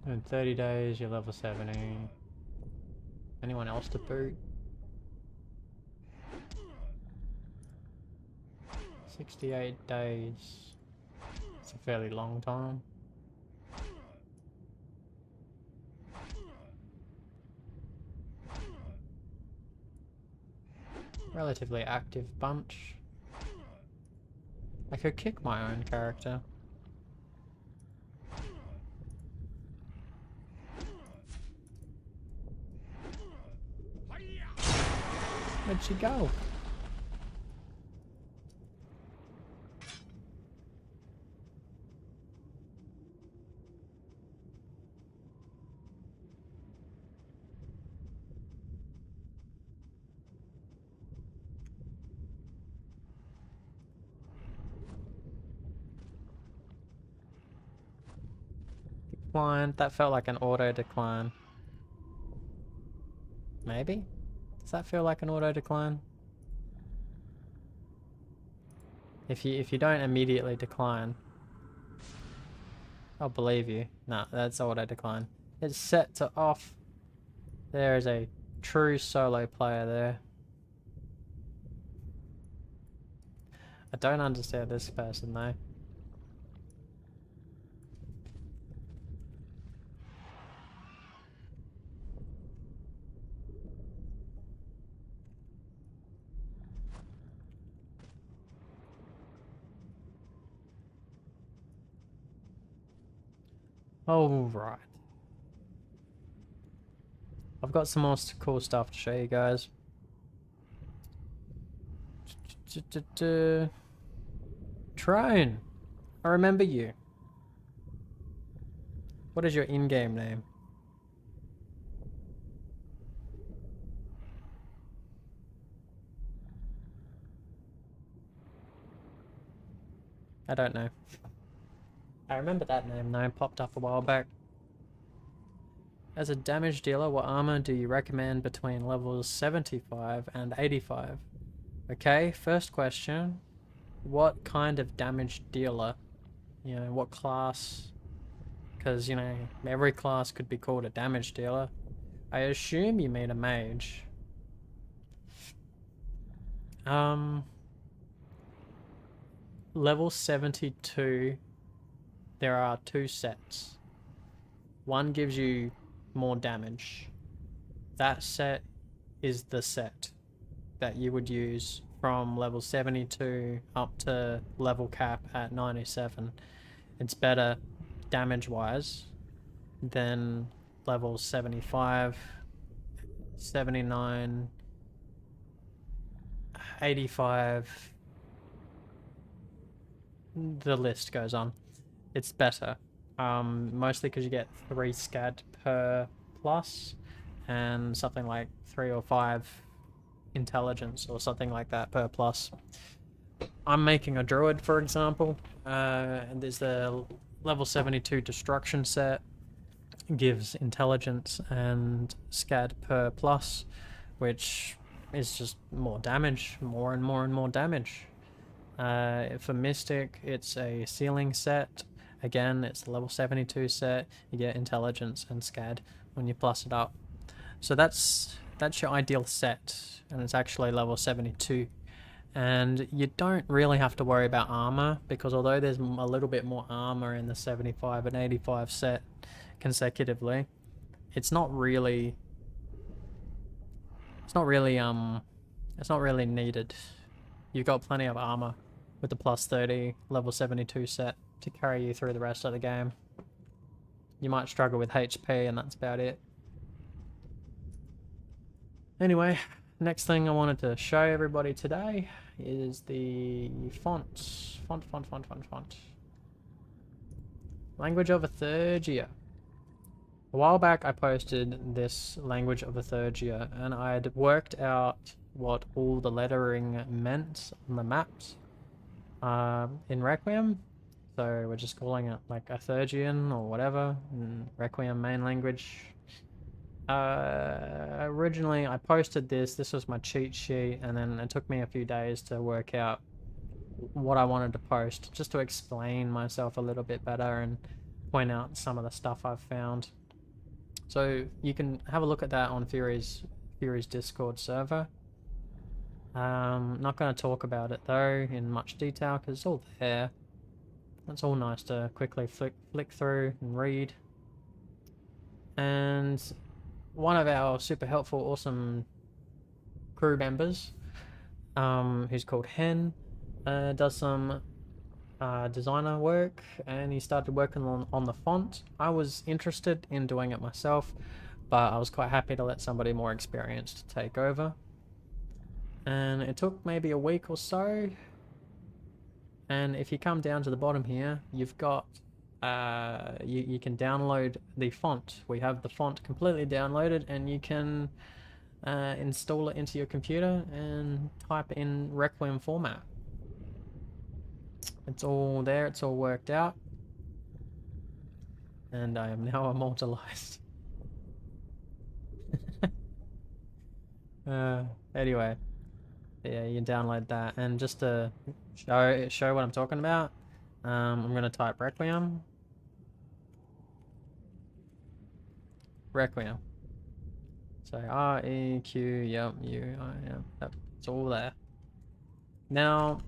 In 30 days, you're level 70. Anyone else to boot? 68 days. It's a fairly long time. Relatively active bunch. I could kick my own character. Where'd she go? Decline. That felt like an auto decline. Maybe? Does that feel like an auto decline? If you don't immediately decline, I'll believe you. Nah, that's auto decline. It's set to off. There is a true solo player there. I don't understand this person though. Alright. I've got some more cool stuff to show you guys. Trone! I remember you. What is your in-game name? I don't know. I remember that name though, popped up a while back. As a damage dealer, what armor do you recommend between levels 75 and 85? Okay, first question. What kind of damage dealer? You know, what class? Because, you know, every class could be called a damage dealer. I assume you mean a mage. Level 72, there are 2 sets. One gives you more damage. That set is the set that you would use from level 72 up to level cap at 97. It's better damage wise than levels 75, 79, 85. The list goes on. It's better. Mostly because you get 3 scad per plus and something like 3 or 5 intelligence or something like that per plus. I'm making a druid, for example, and there's the level 72 destruction set. Gives intelligence and scad per plus, which is just more damage, more and more and more damage. For Mystic, it's a ceiling set. Again, it's the level 72 set. You get intelligence and scad when you plus it up. So that's your ideal set, and it's actually level 72. And you don't really have to worry about armor, because although there's a little bit more armor in the 75 and 85 set consecutively, it's not really needed. You've got plenty of armor with the plus 30 level 72 set to carry you through the rest of the game. You might struggle with HP, and that's about it. Anyway, next thing I wanted to show everybody today is the font. Language of a third year. A while back I posted this language of a third year, and I'd worked out what all the lettering meant on the maps in Requiem. So we're just calling it like a Thurgian or whatever, in Requiem main language. Originally I posted this was my cheat sheet, and then it took me a few days to work out what I wanted to post, just to explain myself a little bit better and point out some of the stuff I've found. So you can have a look at that on Fury's Discord server. Not going to talk about it though in much detail because it's all there. It's all nice to quickly flick through and read. And one of our super helpful, awesome crew members, who's called Hen, does some designer work, and he started working on the font. I was interested in doing it myself, but I was quite happy to let somebody more experienced take over. And it took maybe a week or so. And if you come down to the bottom here, you've got you can download the font. We have the font completely downloaded, and you can install it into your computer and type in Requiem format. It's all there, it's all worked out. And I am now immortalized. Anyway, yeah, you can download that. And just to show what I'm talking about, I'm going to type Requiem. So R-E-Q-U-I-M. Yep, it's all there. Now,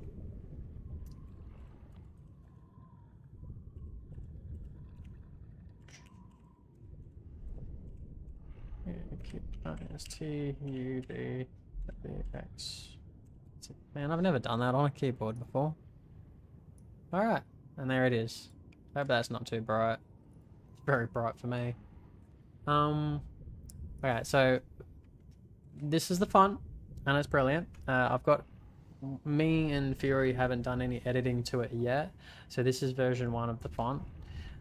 Q-I-S-T-U-D-W-X. Man, I've never done that on a keyboard before. Alright, and there it is. Hope that's not too bright. It's very bright for me. Okay, so this is the font, and it's brilliant. Me and Fury haven't done any editing to it yet, so this is version 1 of the font.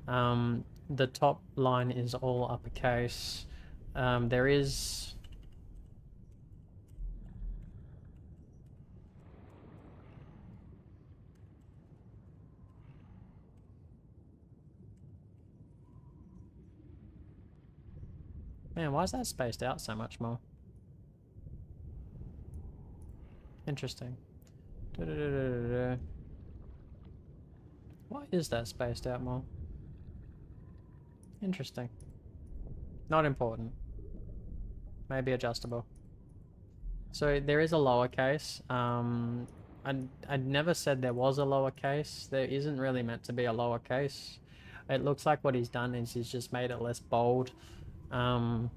The top line is all uppercase. There is Man, why is that spaced out so much more? Interesting. Why is that spaced out more? Interesting. Not important. Maybe adjustable. So there is a lowercase. I never said there was a lowercase. There isn't really meant to be a lowercase. It looks like what he's done is he's just made it less bold, and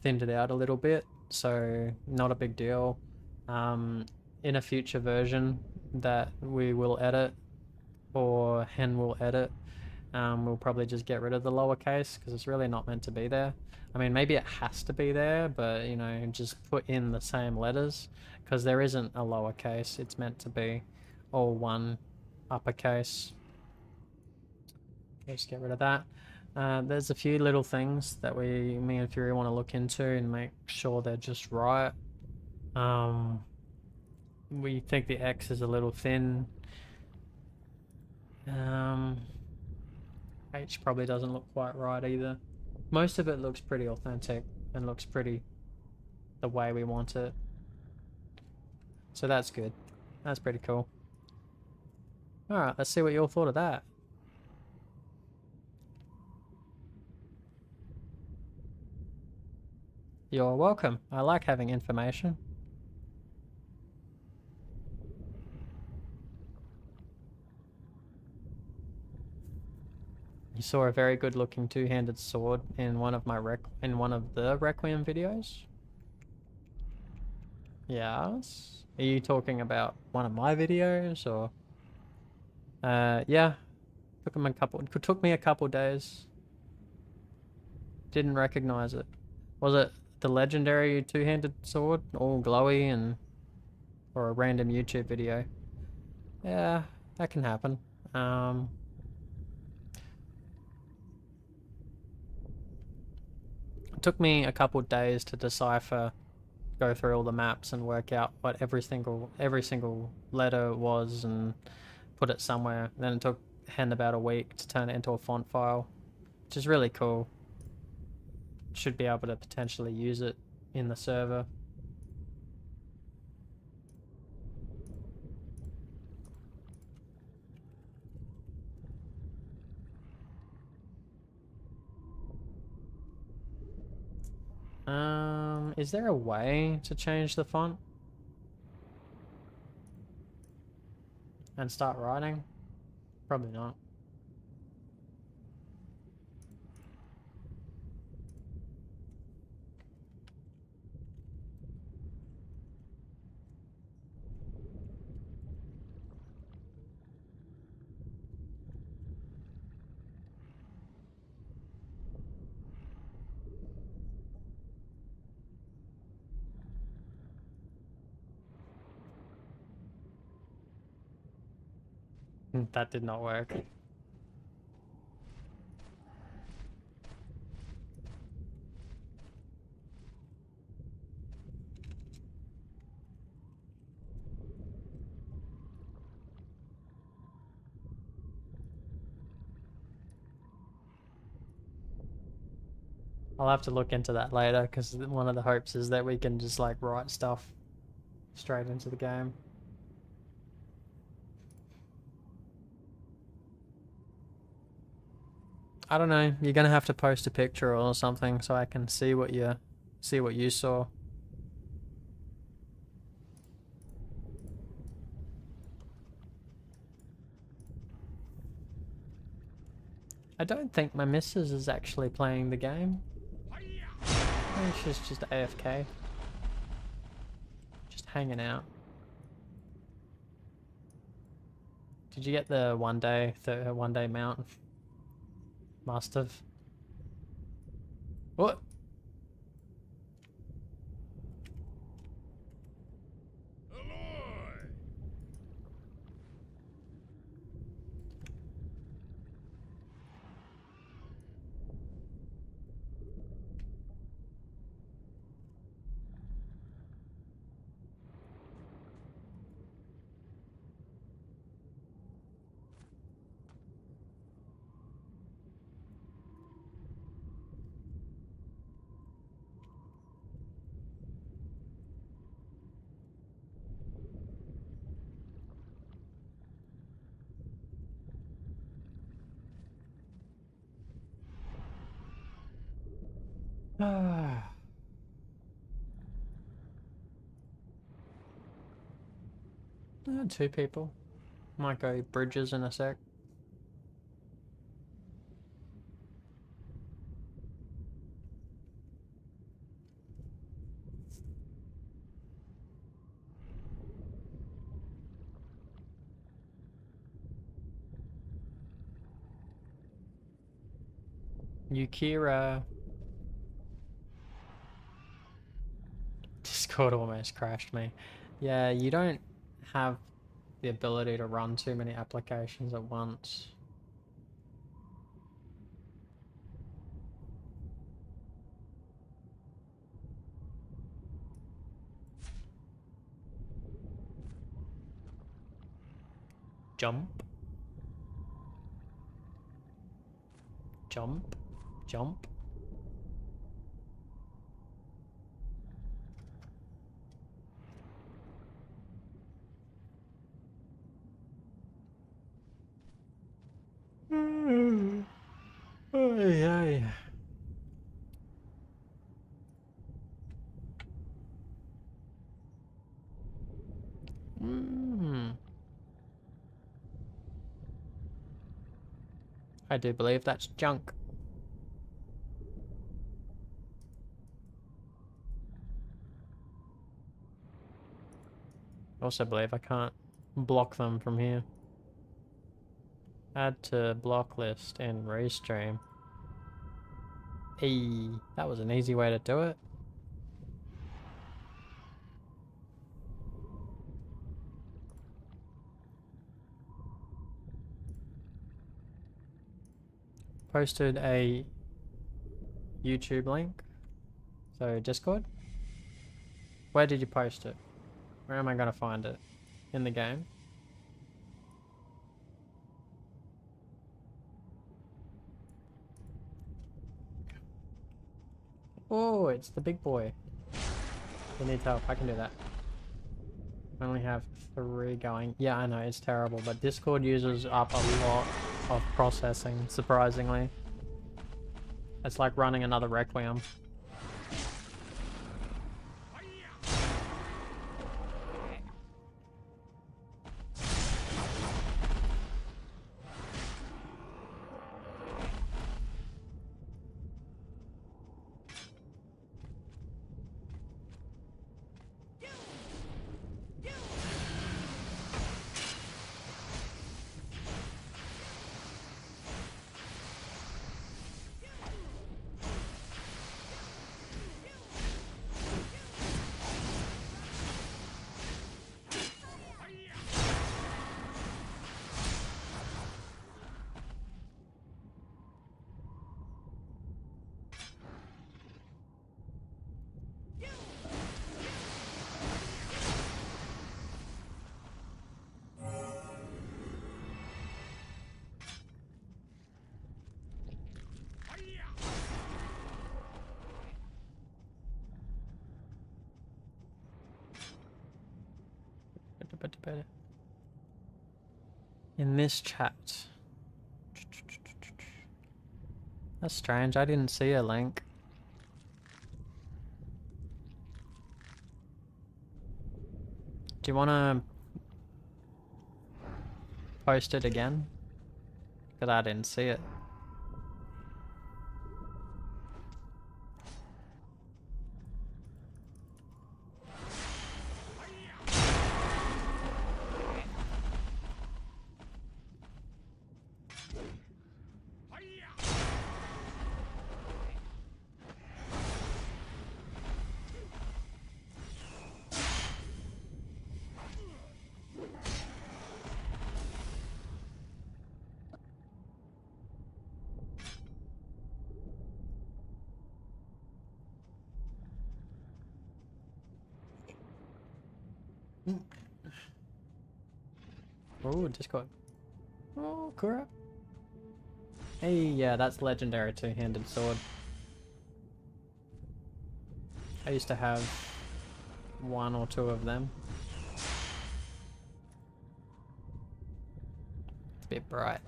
thinned it out a little bit. So not a big deal. In a future version that we will edit, or Hen will edit, we'll probably just get rid of the lowercase because it's really not meant to be there. I mean, maybe it has to be there, but, you know, just put in the same letters because there isn't a lowercase. It's meant to be all one uppercase. Let's get rid of that. There's a few little things that me and Fury want to look into and make sure they're just right. We think the X is a little thin. H probably doesn't look quite right either. Most of it looks pretty authentic and looks pretty the way we want it. So that's good. That's pretty cool. Alright, let's see what you all thought of that. You're welcome. I like having information. You saw a very good looking two-handed sword in one of the Requiem videos? Yes. Are you talking about one of my videos or? Yeah. Took me a couple days. Didn't recognize it. Was it the legendary two-handed sword, all glowy or a random YouTube video? Yeah, that can happen. It took me a couple days to decipher, go through all the maps and work out what every single letter was and put it somewhere. Then it took Hen about a week to turn it into a font file, which is really cool. Should be able to potentially use it in the server. Is there a way to change the font and start writing? Probably not. That did not work. I'll have to look into that later because one of the hopes is that we can just like write stuff straight into the game. I don't know. You're gonna have to post a picture or something so I can see what you saw. I don't think my missus is actually playing the game. Maybe she's just AFK. Just hanging out. Did you get the one day mount? Must have. What? Ah. Two people. Might go bridges in a sec. Yukira. Discord almost crashed me. Yeah, you don't have the ability to run too many applications at once. Jump. Jump. Jump. Ay, ay. I do believe that's junk. Also believe I can't block them from here. Add to block list in restream. Hey, that was an easy way to do it. Posted a YouTube link. So Discord. Where did you post it? Where am I gonna find it? In the game? Oh, it's the big boy. He needs help. I can do that. I only have 3 going. Yeah, I know, it's terrible, but Discord uses up a lot of processing, surprisingly. It's like running another Requiem. In this chat. That's strange, I didn't see a link. Do you want to post it again? Because I didn't see it. Oh, Discord. Oh, crap. Hey, yeah, that's legendary two-handed sword. I used to have 1 or 2 of them. It's a bit bright.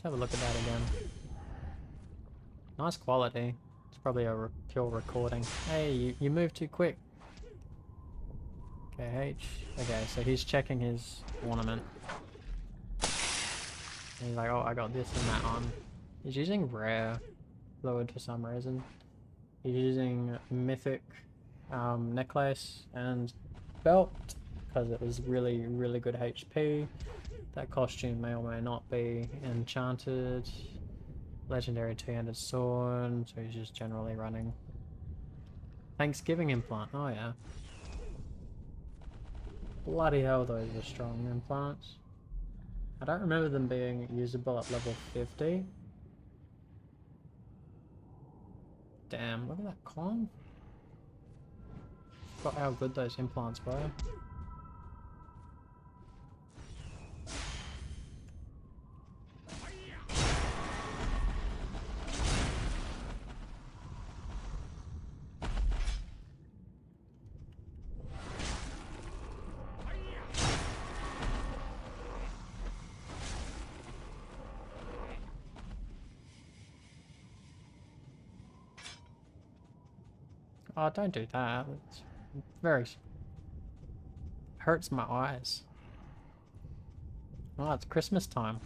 have a look at that again. Nice quality. It's probably a pure recording. Hey, you moved too quick. Okay, H. Okay, so he's checking his ornament. And he's like, oh, I got this and that on. He's using rare fluid for some reason. He's using mythic necklace and belt because it was really, really good HP. That costume may or may not be enchanted. Legendary two-handed sword, so he's just generally running. Thanksgiving implant, oh yeah. Bloody hell, those were strong implants. I don't remember them being usable at level 50. Damn, look at that con. Forgot how good those implants were. Oh, don't do that. It's very... hurts my eyes. Oh, it's Christmas time.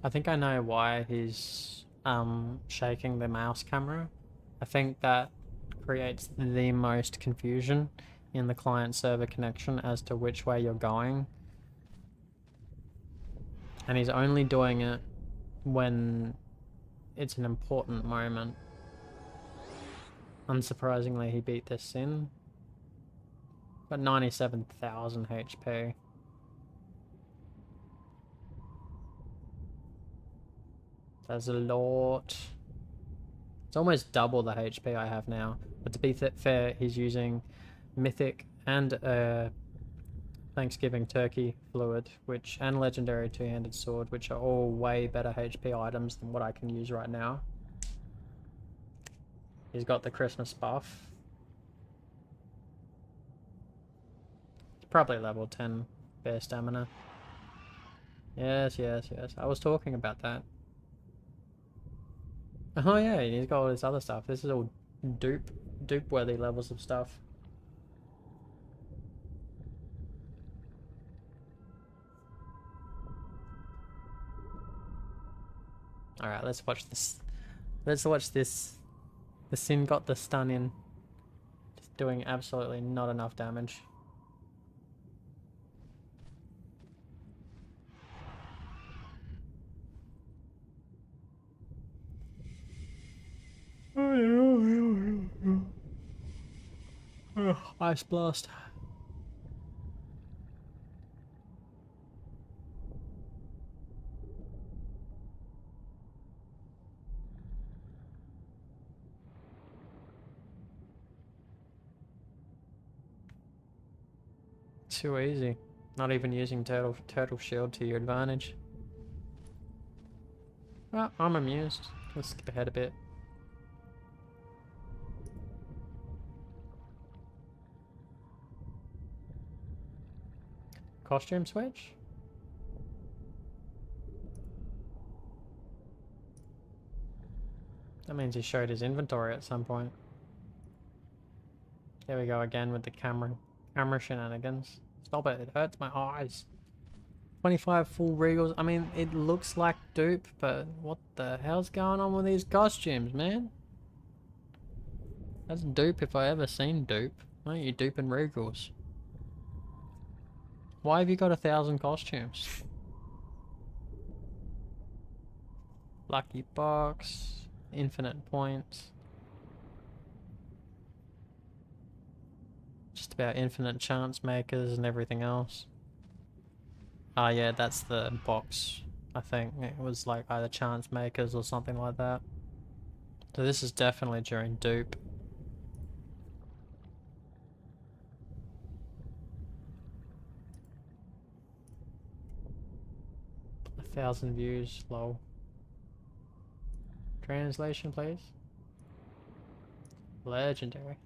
I think I know why he's shaking the mouse camera. I think that creates the most confusion in the client server connection as to which way you're going. And he's only doing it when it's an important moment. Unsurprisingly, he beat this in. Got 97,000 HP. That's a lot. It's almost double the HP I have now. But to be fair, he's using mythic and Thanksgiving turkey fluid, and legendary two-handed sword, which are all way better HP items than what I can use right now. He's got the Christmas buff. It's probably level 10 bare stamina. Yes, yes, yes. I was talking about that. Oh yeah, he's got all this other stuff. This is all dupe-worthy levels of stuff. Alright, let's watch this. Let's watch this. The Sin got the stun in. Just doing absolutely not enough damage. Ice blast. Too easy. Not even using turtle shield to your advantage. Well, I'm amused. Let's skip ahead a bit. Costume switch? That means he showed his inventory at some point. There we go again with the camera shenanigans. Stop it, it hurts my eyes. 25 full regals. I mean, it looks like dupe, but what the hell's going on with these costumes, man? That's dupe if I ever seen dupe. Why aren't you duping regals? Why have you got 1,000 costumes? Lucky box, infinite points. Just about infinite chance makers and everything else. Ah, yeah, that's the box. I think it was like either chance makers or something like that. So this is definitely during dupe. 1,000 views, lol. Translation, please. Legendary.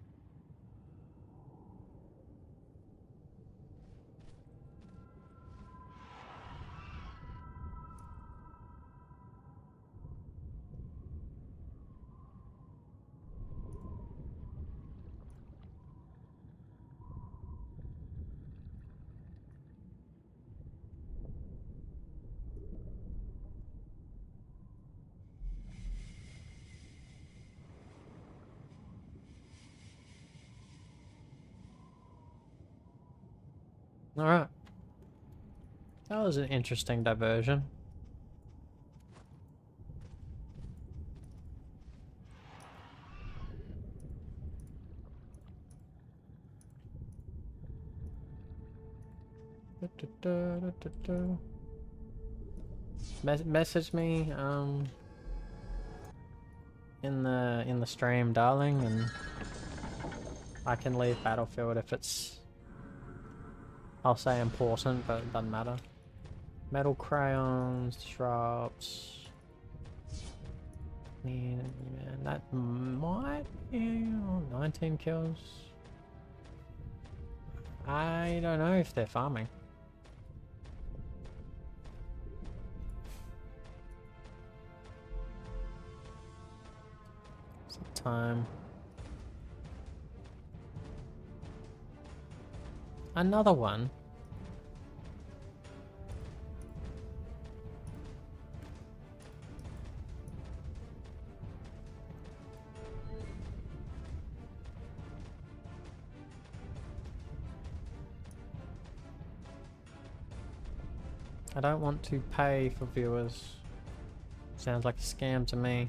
Alright. That was an interesting diversion. Message me in the stream, darling, and I can leave Battlefield if it's, I'll say important, but it doesn't matter. Metal crayons, shrubs. Man, that might be 19 kills. I don't know if they're farming. It's time. Another one. I don't want to pay for viewers. Sounds like a scam to me.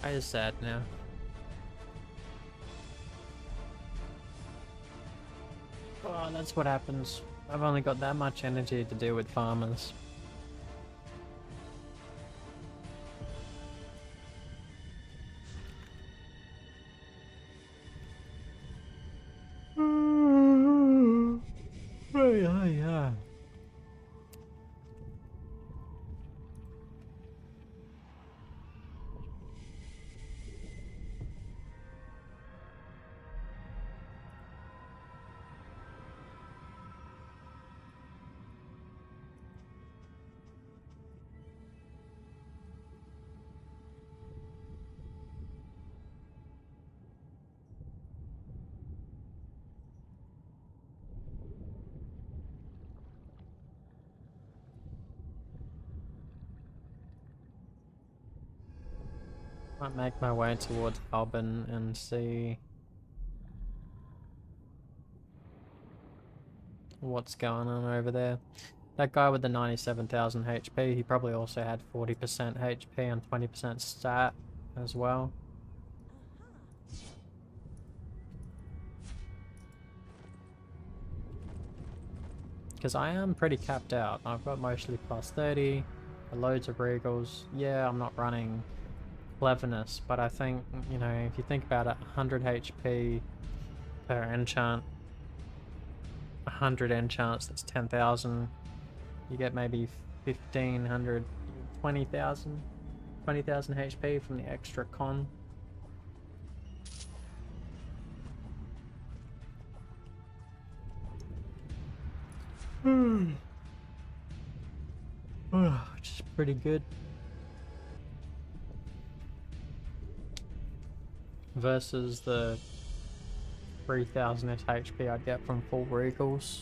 I is sad now. Oh, that's what happens. I've only got that much energy to deal with farmers. Yeah. Might make my way towards Albin and see what's going on over there. That guy with the 97,000 HP, he probably also had 40% HP and 20% stat as well. Because I am pretty capped out. I've got mostly plus 30, loads of regals. Yeah, I'm not running cleverness, but I think, you know, if you think about it, 100 HP per enchant, 100 enchants, that's 10,000. You get maybe 1,500, 20,000 HP from the extra con. Which is pretty good. Versus the 3,000 HP I'd get from full recalls.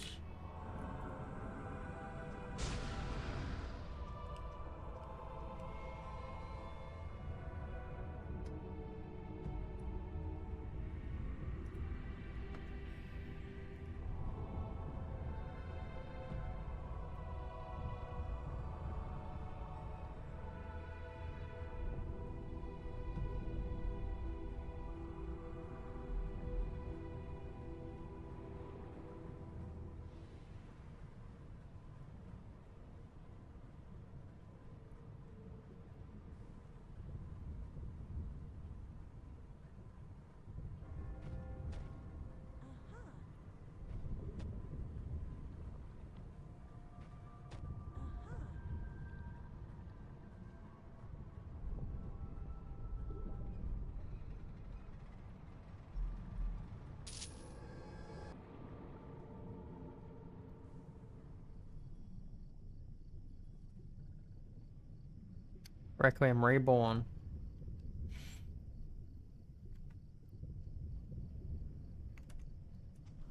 Requiem Reborn.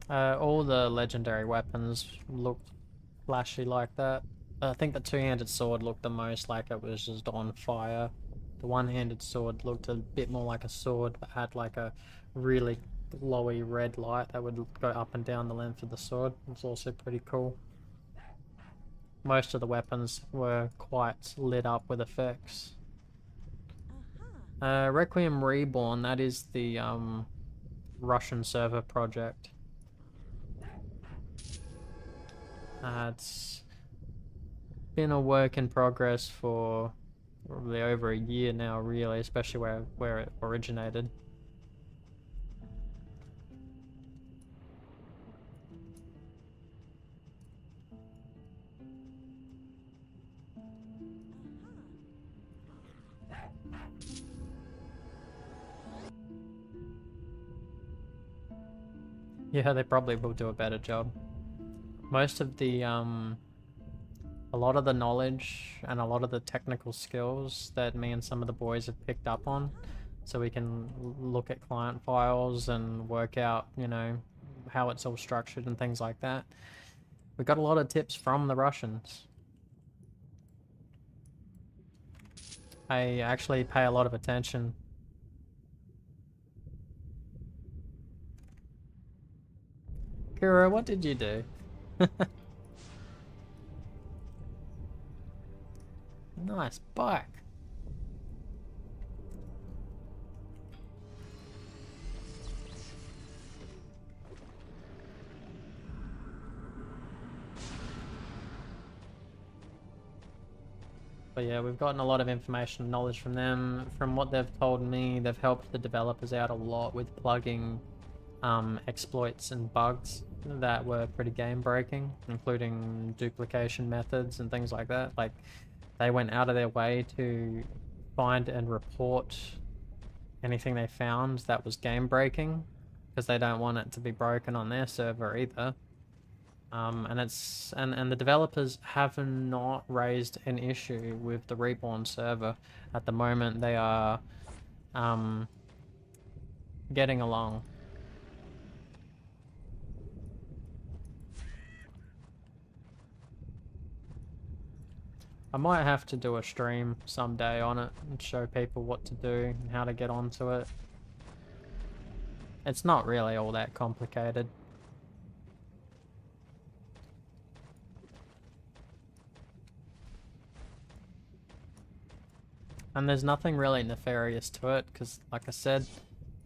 All the legendary weapons looked flashy like that. I think the two-handed sword looked the most like it was just on fire. The one-handed sword looked a bit more like a sword, but had like a really glowy red light that would go up and down the length of the sword. It was also pretty cool. Most of the weapons were quite lit up with effects. Requiem Reborn, that is the Russian server project. It's been a work in progress for probably over a year now, really, especially where it originated. Yeah, they probably will do a better job. Most of the a lot of the knowledge and a lot of the technical skills that me and some of the boys have picked up on, so we can look at client files and work out, you know, how it's all structured and things like that. We got a lot of tips from the Russians. I actually pay a lot of attention. Kira, what did you do? Nice bike. But yeah, we've gotten a lot of information and knowledge from them. From what they've told me, they've helped the developers out a lot with plugging exploits and bugs that were pretty game breaking, including duplication methods and things like that. Like, they went out of their way to find and report anything they found that was game breaking, because they don't want it to be broken on their server either. And the developers have not raised an issue with the Reborn server at the moment. They are getting along. I might have to do a stream someday on it and show people what to do and how to get onto it. It's not really all that complicated. And there's nothing really nefarious to it, because, like I said,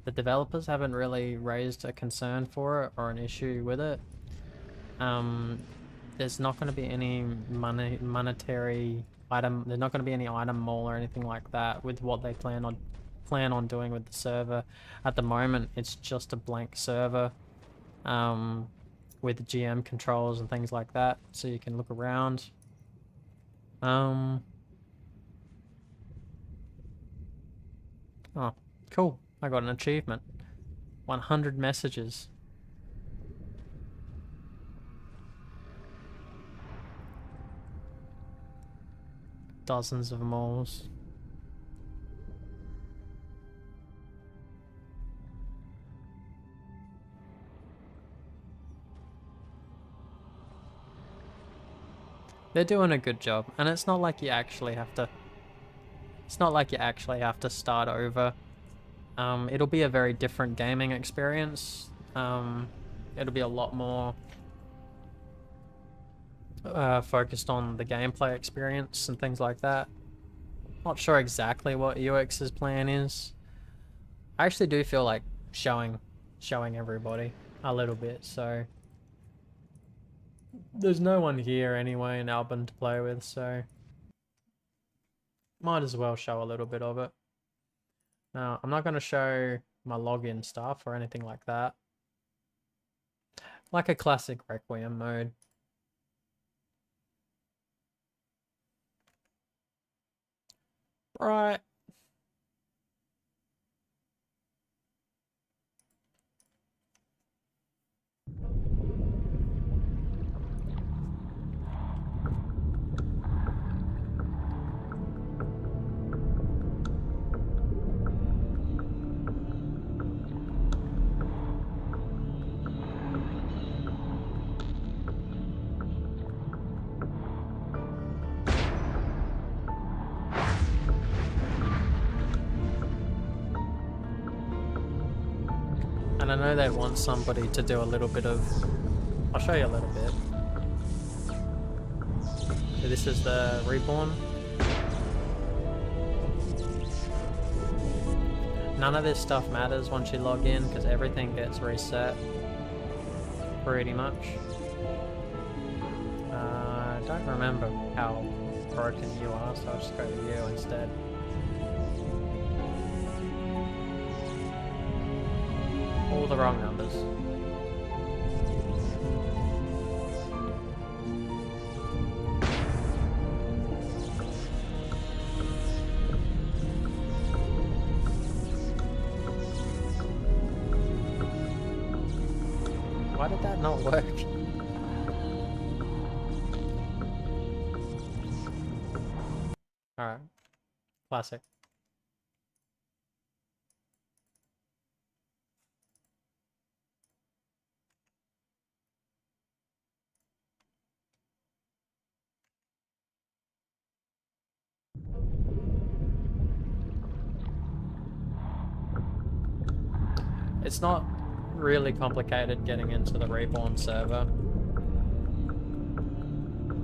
the developers haven't really raised a concern for it or an issue with it. There's not going to be any monetary item. There's not going to be any item mall or anything like that with what they plan on doing with the server. At the moment, it's just a blank server, with GM controls and things like that, so you can look around. Oh, cool! I got an achievement. 100 messages. Dozens of malls. They're doing a good job, and it's not like you actually have to. It's not like you actually have to start over. It'll be a very different gaming experience. It'll be a lot more focused on the gameplay experience and things like that. Not sure exactly what UX's plan is. I actually do feel like showing everybody a little bit, so there's no one here anyway in Albin to play with, so might as well show a little bit of it. Now, I'm not going to show my login stuff or anything like that. Like a classic Requiem mode. Right. And I know they want somebody to do a little bit of... I'll show you a little bit. So this is the Reborn. None of this stuff matters once you log in, because everything gets reset. Pretty much. I don't remember how broken you are, so I'll just go to you instead. All the wrong numbers. Why did that not work? Alright. Classic. It's not really complicated getting into the Reborn server.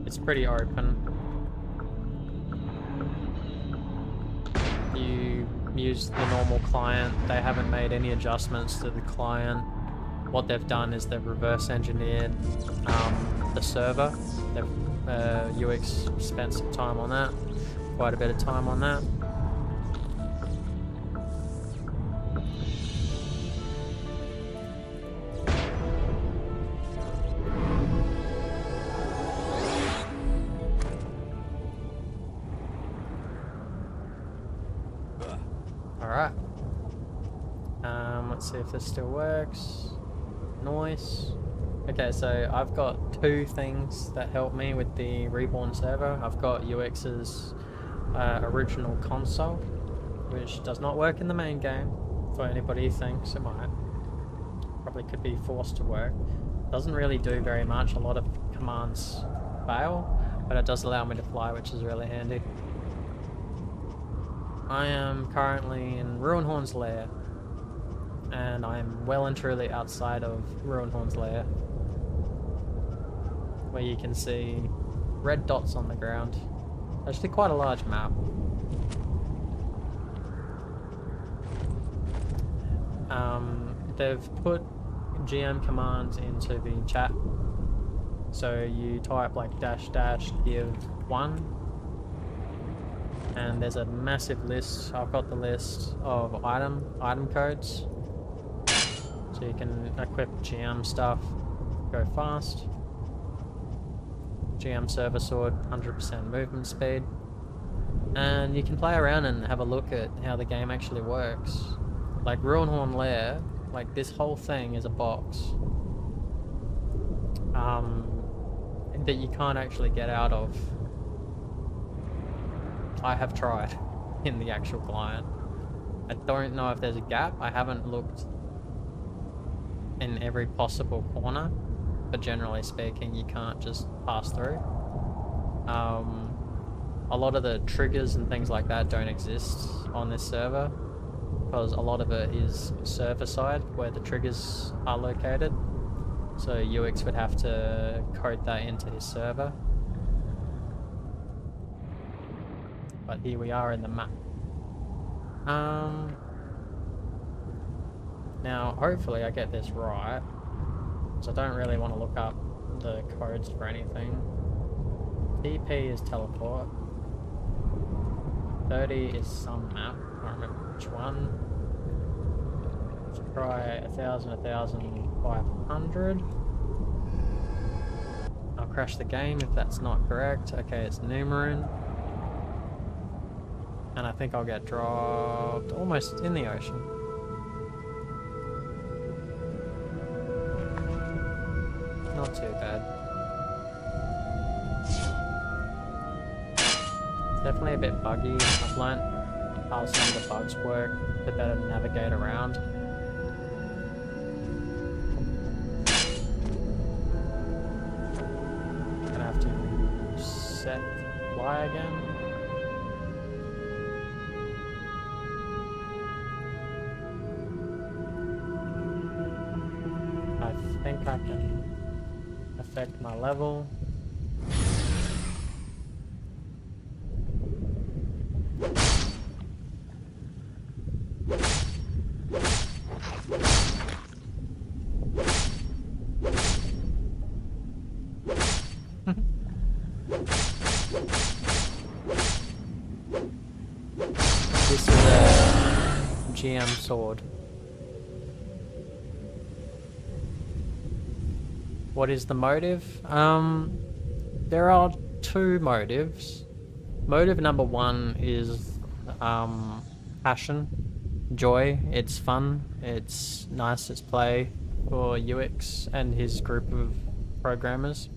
It's pretty open. You use the normal client. They haven't made any adjustments to the client. What they've done is they've reverse engineered the server. They've UX spent some time on that, quite a bit of time on that. Alright. Let's see if this still works. Nice. Okay, so I've got two things that help me with the Reborn server. I've got UX's original console, which does not work in the main game, for anybody who thinks it might. Probably could be forced to work. Doesn't really do very much. A lot of commands fail, but it does allow me to fly, which is really handy. I am currently in Ruinhorn's lair, and I'm well and truly outside of Ruinhorn's lair, where you can see red dots on the ground. Actually quite a large map. They've put GM commands into the chat, so you type like -- give 1 And there's a massive list. I've got the list of item codes. So you can equip GM stuff, go fast. GM server sword, 100% movement speed. And you can play around and have a look at how the game actually works. Like Ruinhorn Lair, like this whole thing is a box. That you can't actually get out of. I have tried in the actual client. I don't know if there's a gap. I haven't looked in every possible corner, but generally speaking, you can't just pass through. A lot of the triggers and things like that don't exist on this server because a lot of it is server side where the triggers are located. So UX would have to code that into his server. But here we are in the map. Now, hopefully I get this right. So I don't really want to look up the codes for anything. TP is teleport. 30 is some map. I don't remember which one. Let's try 1,000, 1,500. I'll crash the game if that's not correct. Okay, it's Numerin. And I think I'll get dropped almost in the ocean. Not too bad. It's definitely a bit buggy. I've learnt how some of the bugs work to better navigate around. Gonna have to set fly again. I think I can affect my level. This is a GM sword. What is the motive? There are two motives. Motive number one is passion, joy. It's fun, it's nice, it's play for UX and his group of programmers.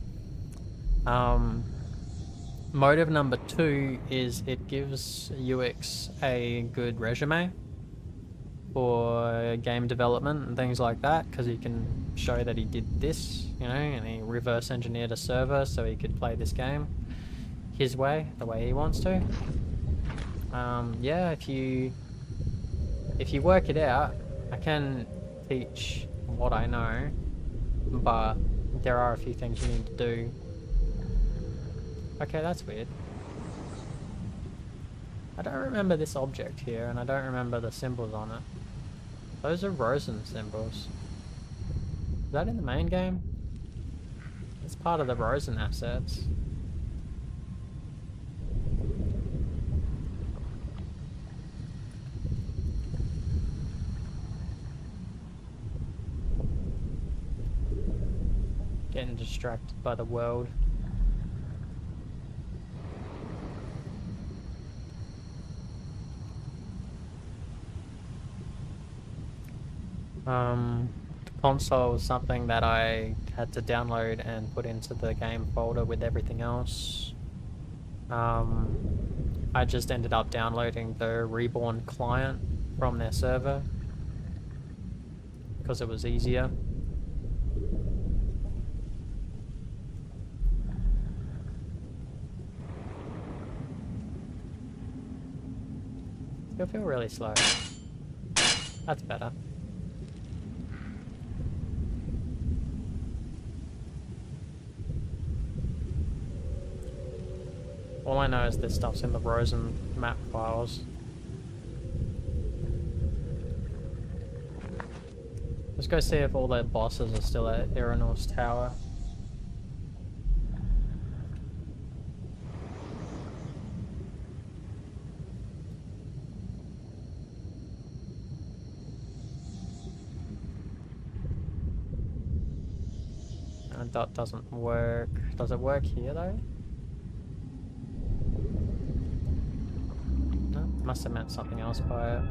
Motive number two is it gives UX a good resume for game development and things like that, because he can show that he did this, you know, and he reverse engineered a server so he could play this game his way, the way he wants to. Yeah, if you work it out, I can teach what I know, but there are a few things you need to do. Okay, that's weird. I don't remember this object here, and I don't remember the symbols on it. Those are Rosen symbols. Is that in the main game? It's part of the Rosen assets. Getting distracted by the world. The console was something that I had to download and put into the game folder with everything else. I just ended up downloading the Reborn client from their server because it was easier. Still feel really slow. That's better. All I know is this stuff's in the Rosen map files. Let's go see if all the bosses are still at Eranor's tower. That doesn't work. Does it work here though? No, must have meant something else by it.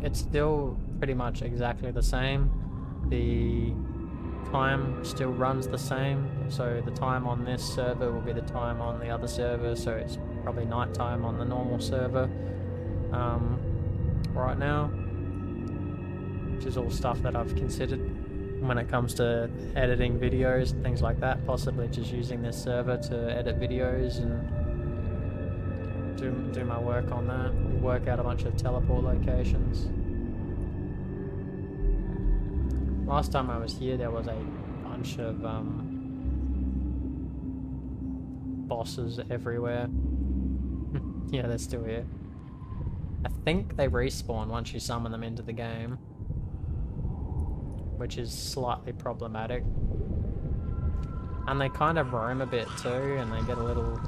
It's still pretty much exactly the same. The time still runs the same, so the time on this server will be the time on the other server, so it's probably nighttime on the normal server right now, which is all stuff that I've considered when it comes to editing videos and things like that, possibly just using this server to edit videos and do my work on that, work out a bunch of teleport locations. Last time I was here there was a bunch of bosses everywhere. Yeah, they're still here. I think they respawn once you summon them into the game, which is slightly problematic. And they kind of roam a bit too, and they get a little...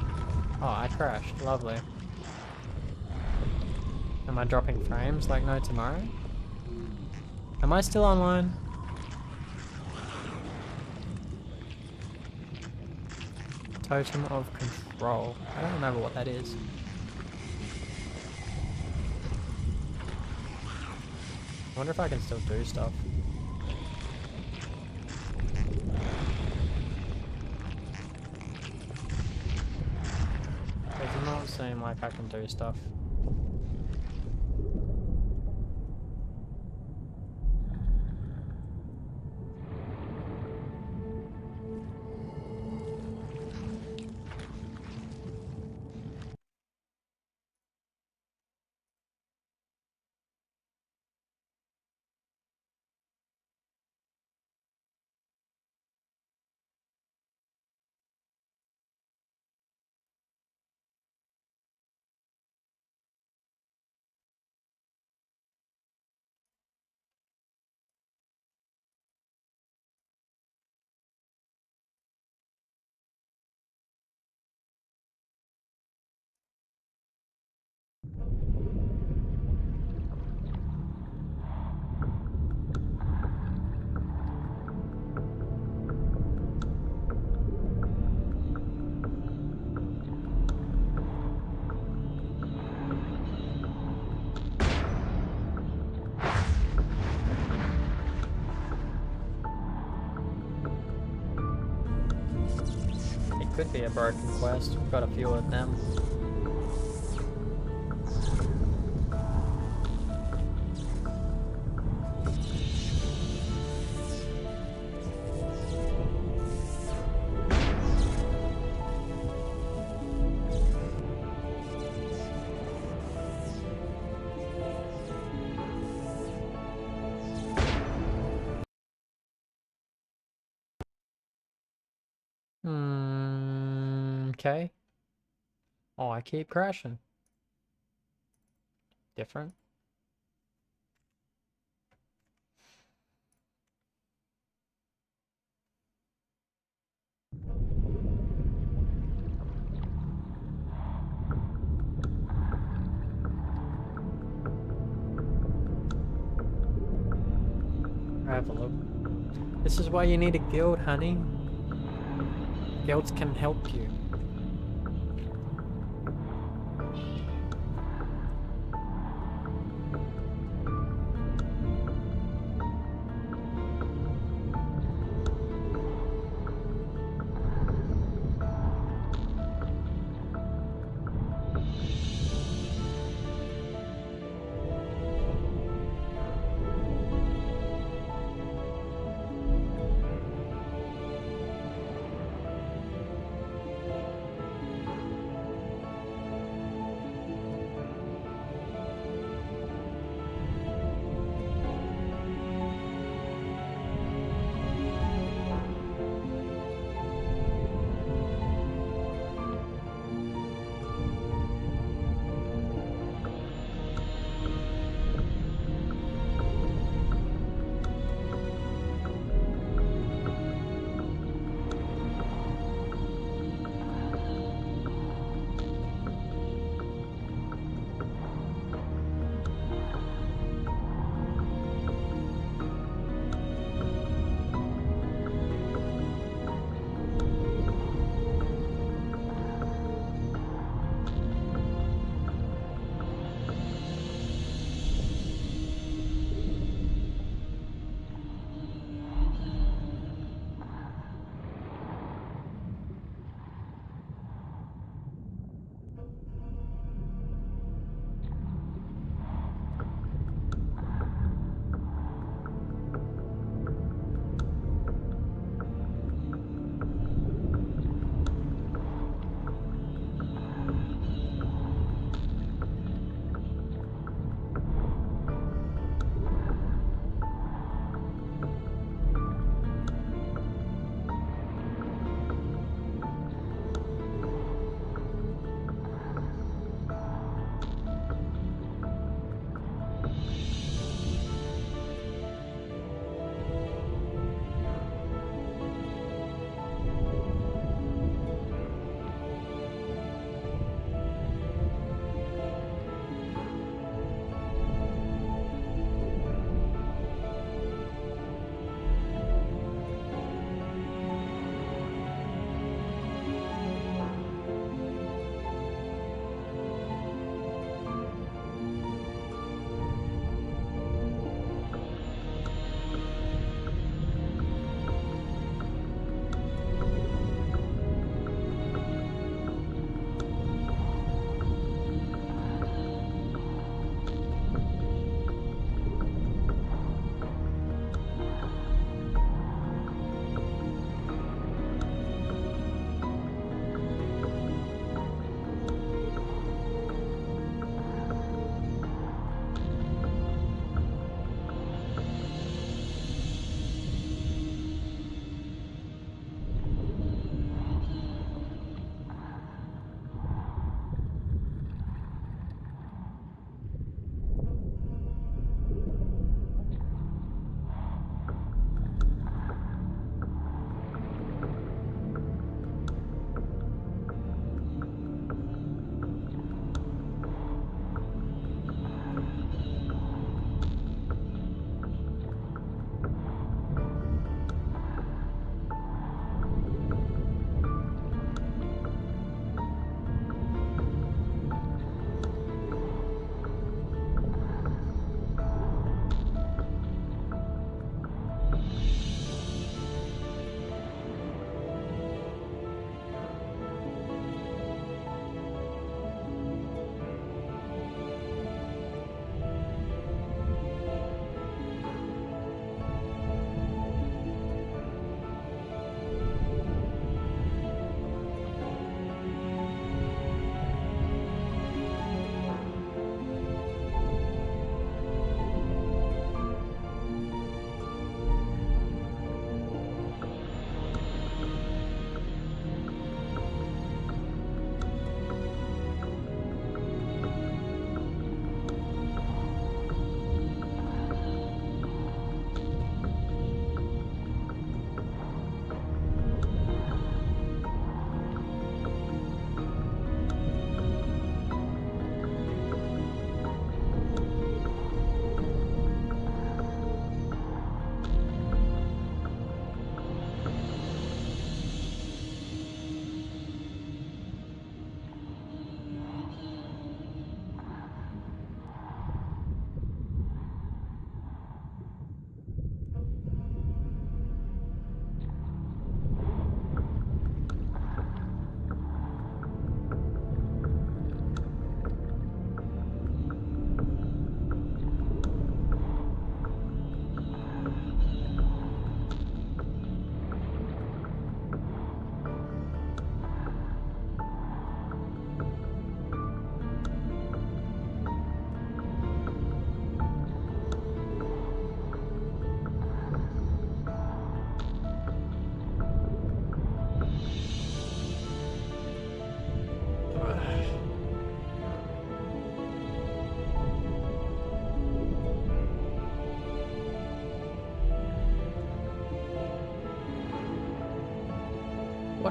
Oh, I crashed. Lovely. Am I dropping frames like no tomorrow? Am I still online? Totem of Control. I don't remember what that is. I wonder if I can still do stuff. It does not seem like I can do stuff. Could be a broken quest. We've got a few of them. Okay. Oh, I keep crashing. Different. Have a look. This is why you need a guild, honey. Guilds can help you.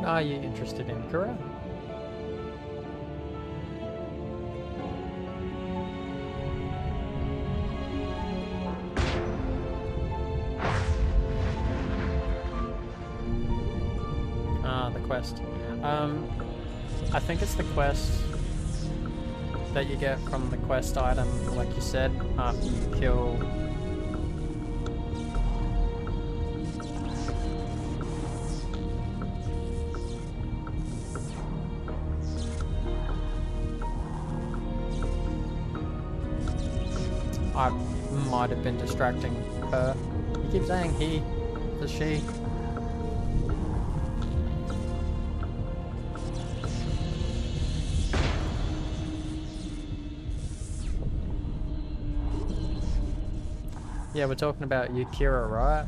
What are you interested in, Kura? Ah, the quest. I think it's the quest that you get from the quest item, like you said, after you kill... I might have been distracting her. You keep saying he, the she. Yeah, we're talking about Yukira, right?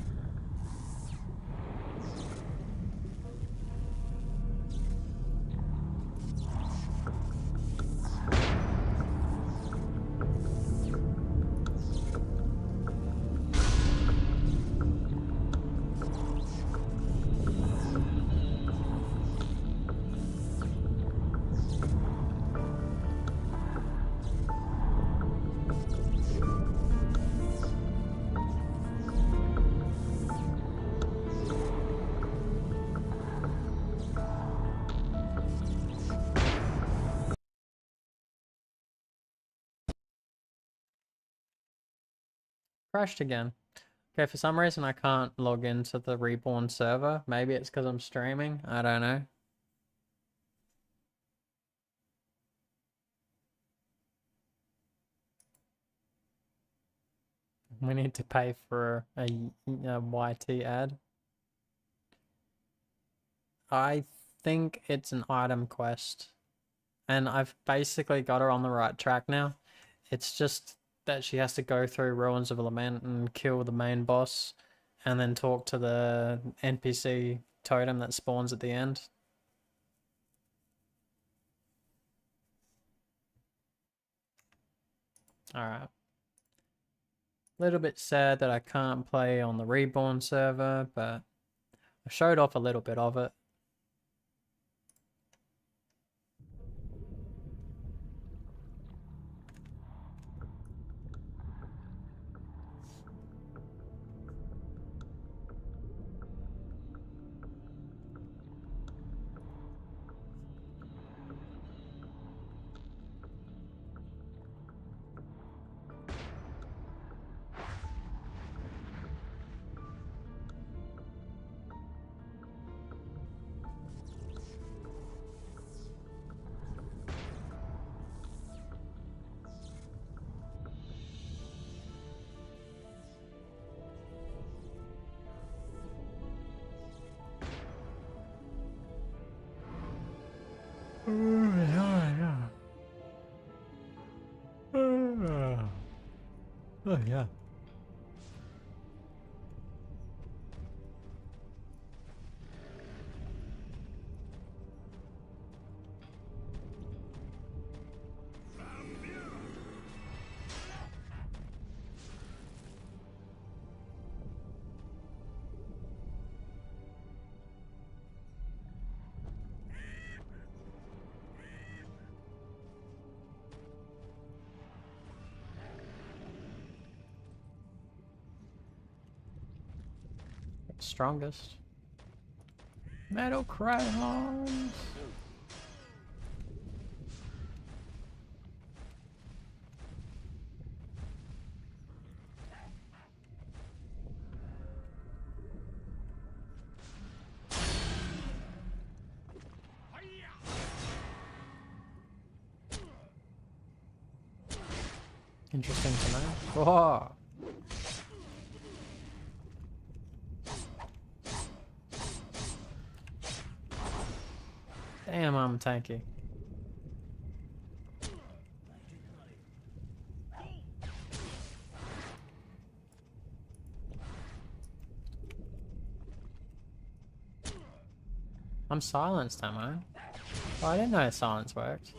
Crashed again. Okay, for some reason I can't log into the Reborn server. Maybe it's because I'm streaming. I don't know. We need to pay for a YT ad. I think it's an item quest. And I've basically got her on the right track now. It's just that she has to go through Ruins of Lament and kill the main boss, and then talk to the NPC totem that spawns at the end. Alright. Little bit sad that I can't play on the Reborn server, but I showed off a little bit of it. Oh yeah. Strongest. Metal crayons. Interesting to know. Oh. Damn, I'm tanky. I'm silenced, am I? Oh, I didn't know silence worked.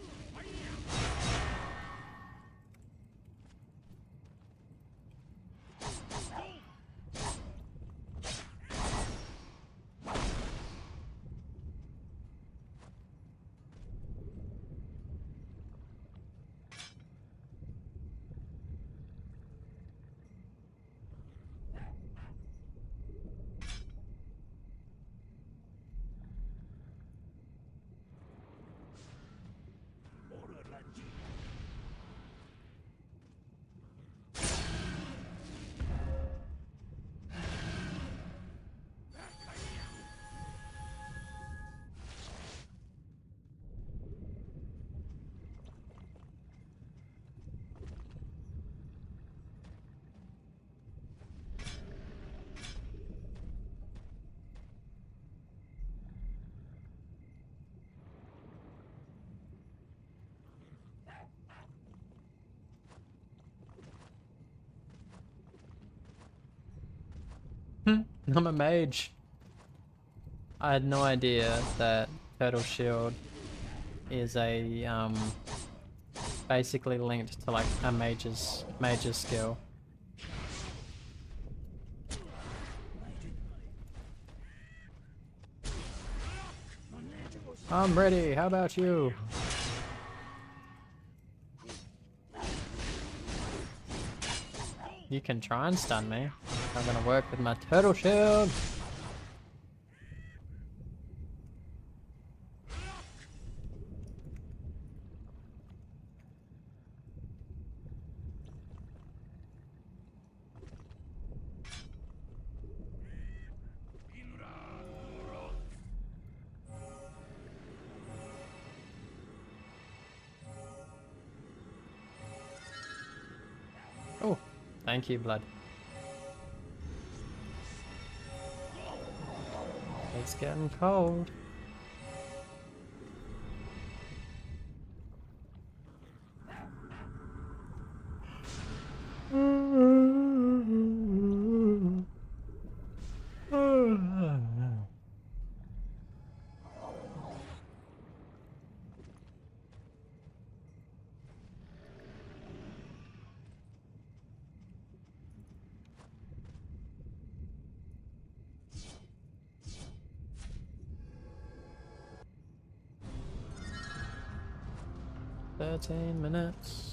I'm a mage. I had no idea that Turtle Shield is a basically linked to like a mage's skill. I'm ready. How about you? You can try and stun me. I'm gonna work with my turtle shield. Oh, thank you, blood. It's getting cold. Thirteen minutes.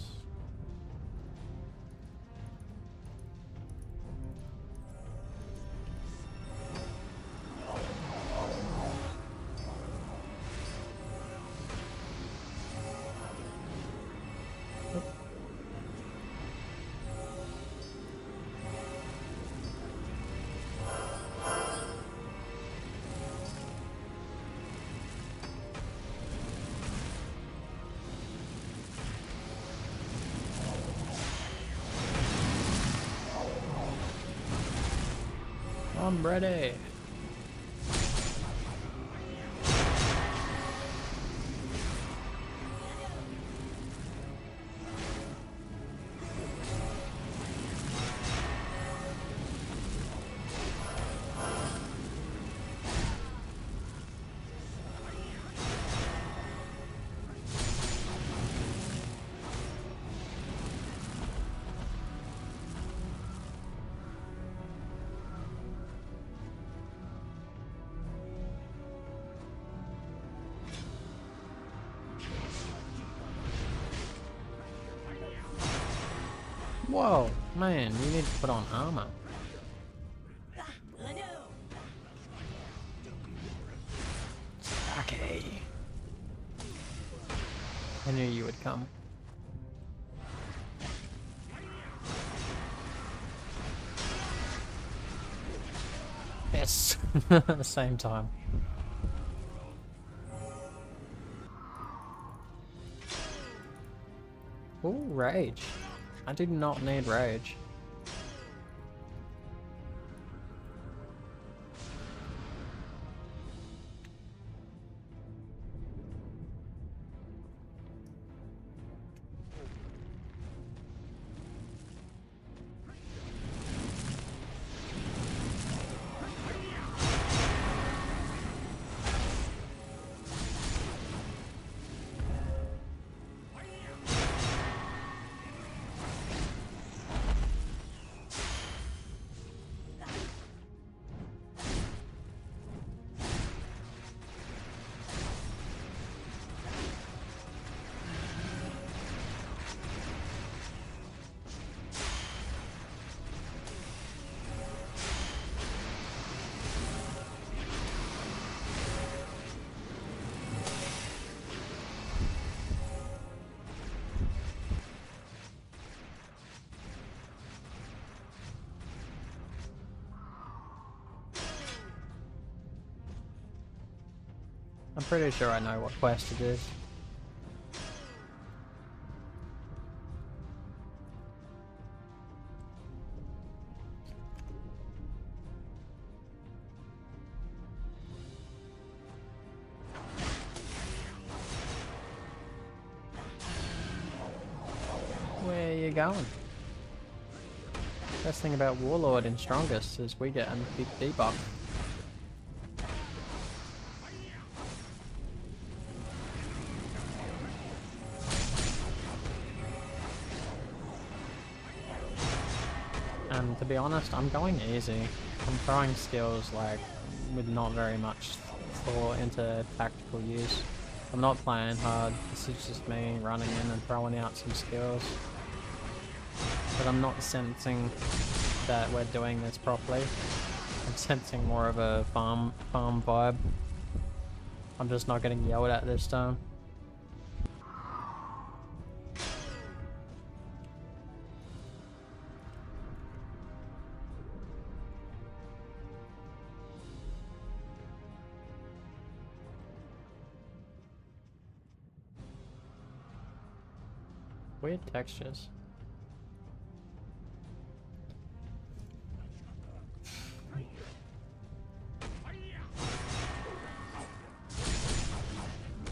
I'm ready. Whoa, man, you need to put on armor. Okay. I knew you would come. Yes, at the same time. Ooh, rage. I do not need rage. I'm pretty sure I know what quest it is. Where are you going? Best thing about Warlord in Strongest is we get a big debuff. And to be honest, I'm going easy. I'm throwing skills like with not very much thought into tactical use. I'm not playing hard. This is just me running in and throwing out some skills. But I'm not sensing that we're doing this properly. I'm sensing more of a farm vibe. I'm just not getting yelled at this time. Weird textures.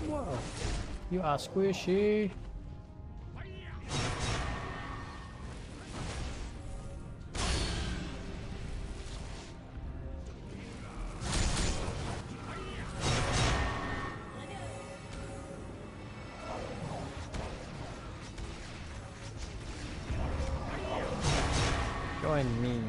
Whoa, you are squishy. Join me.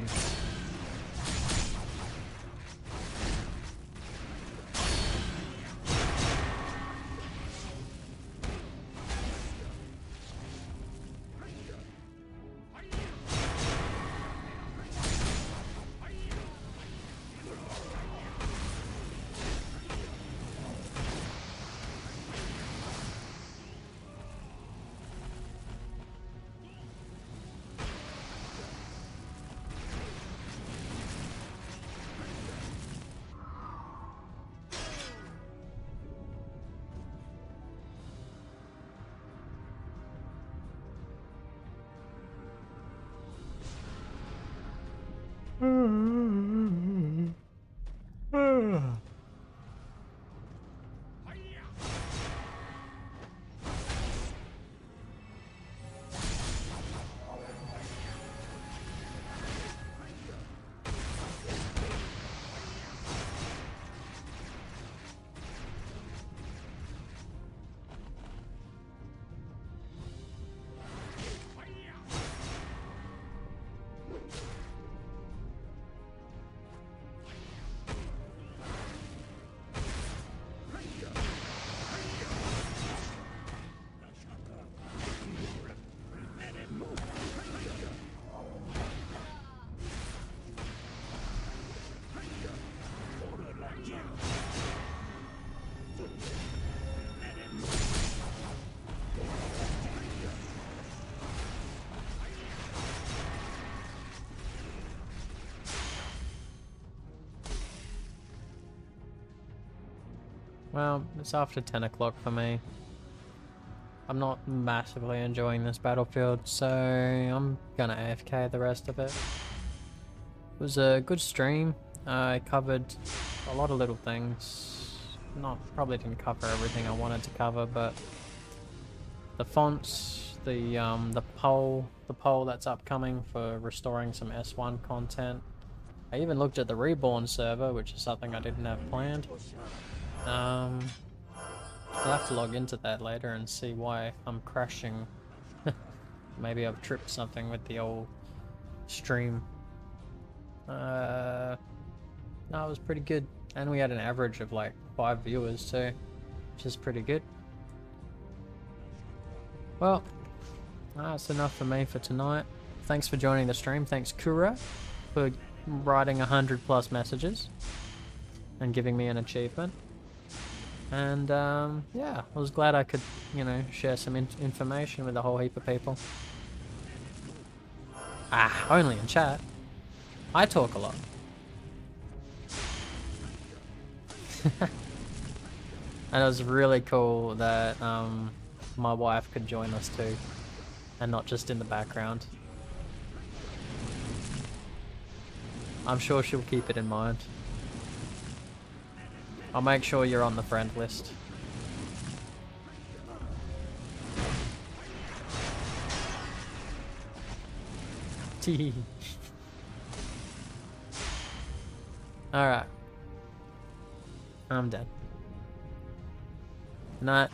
Well, it's after 10 o'clock for me. I'm not massively enjoying this battlefield, so I'm gonna AFK the rest of it. It was a good stream. I covered a lot of little things. Probably didn't cover everything I wanted to cover, but the fonts, the poll that's upcoming for restoring some S1 content. I even looked at the Reborn server, which is something I didn't have planned. I'll have to log into that later and see why I'm crashing. Maybe I've tripped something with the old stream. No, it was pretty good. And we had an average of like 5 viewers too, which is pretty good. Well, that's enough for me for tonight. Thanks for joining the stream. Thanks Kura for writing 100+ messages and giving me an achievement. And yeah, I was glad I could, you know, share some information with a whole heap of people. Only in chat. I talk a lot. And it was really cool that my wife could join us too, and not just in the background. I'm sure she'll keep it in mind. I'll make sure you're on the friend list. Tee. Alright. I'm dead. Night.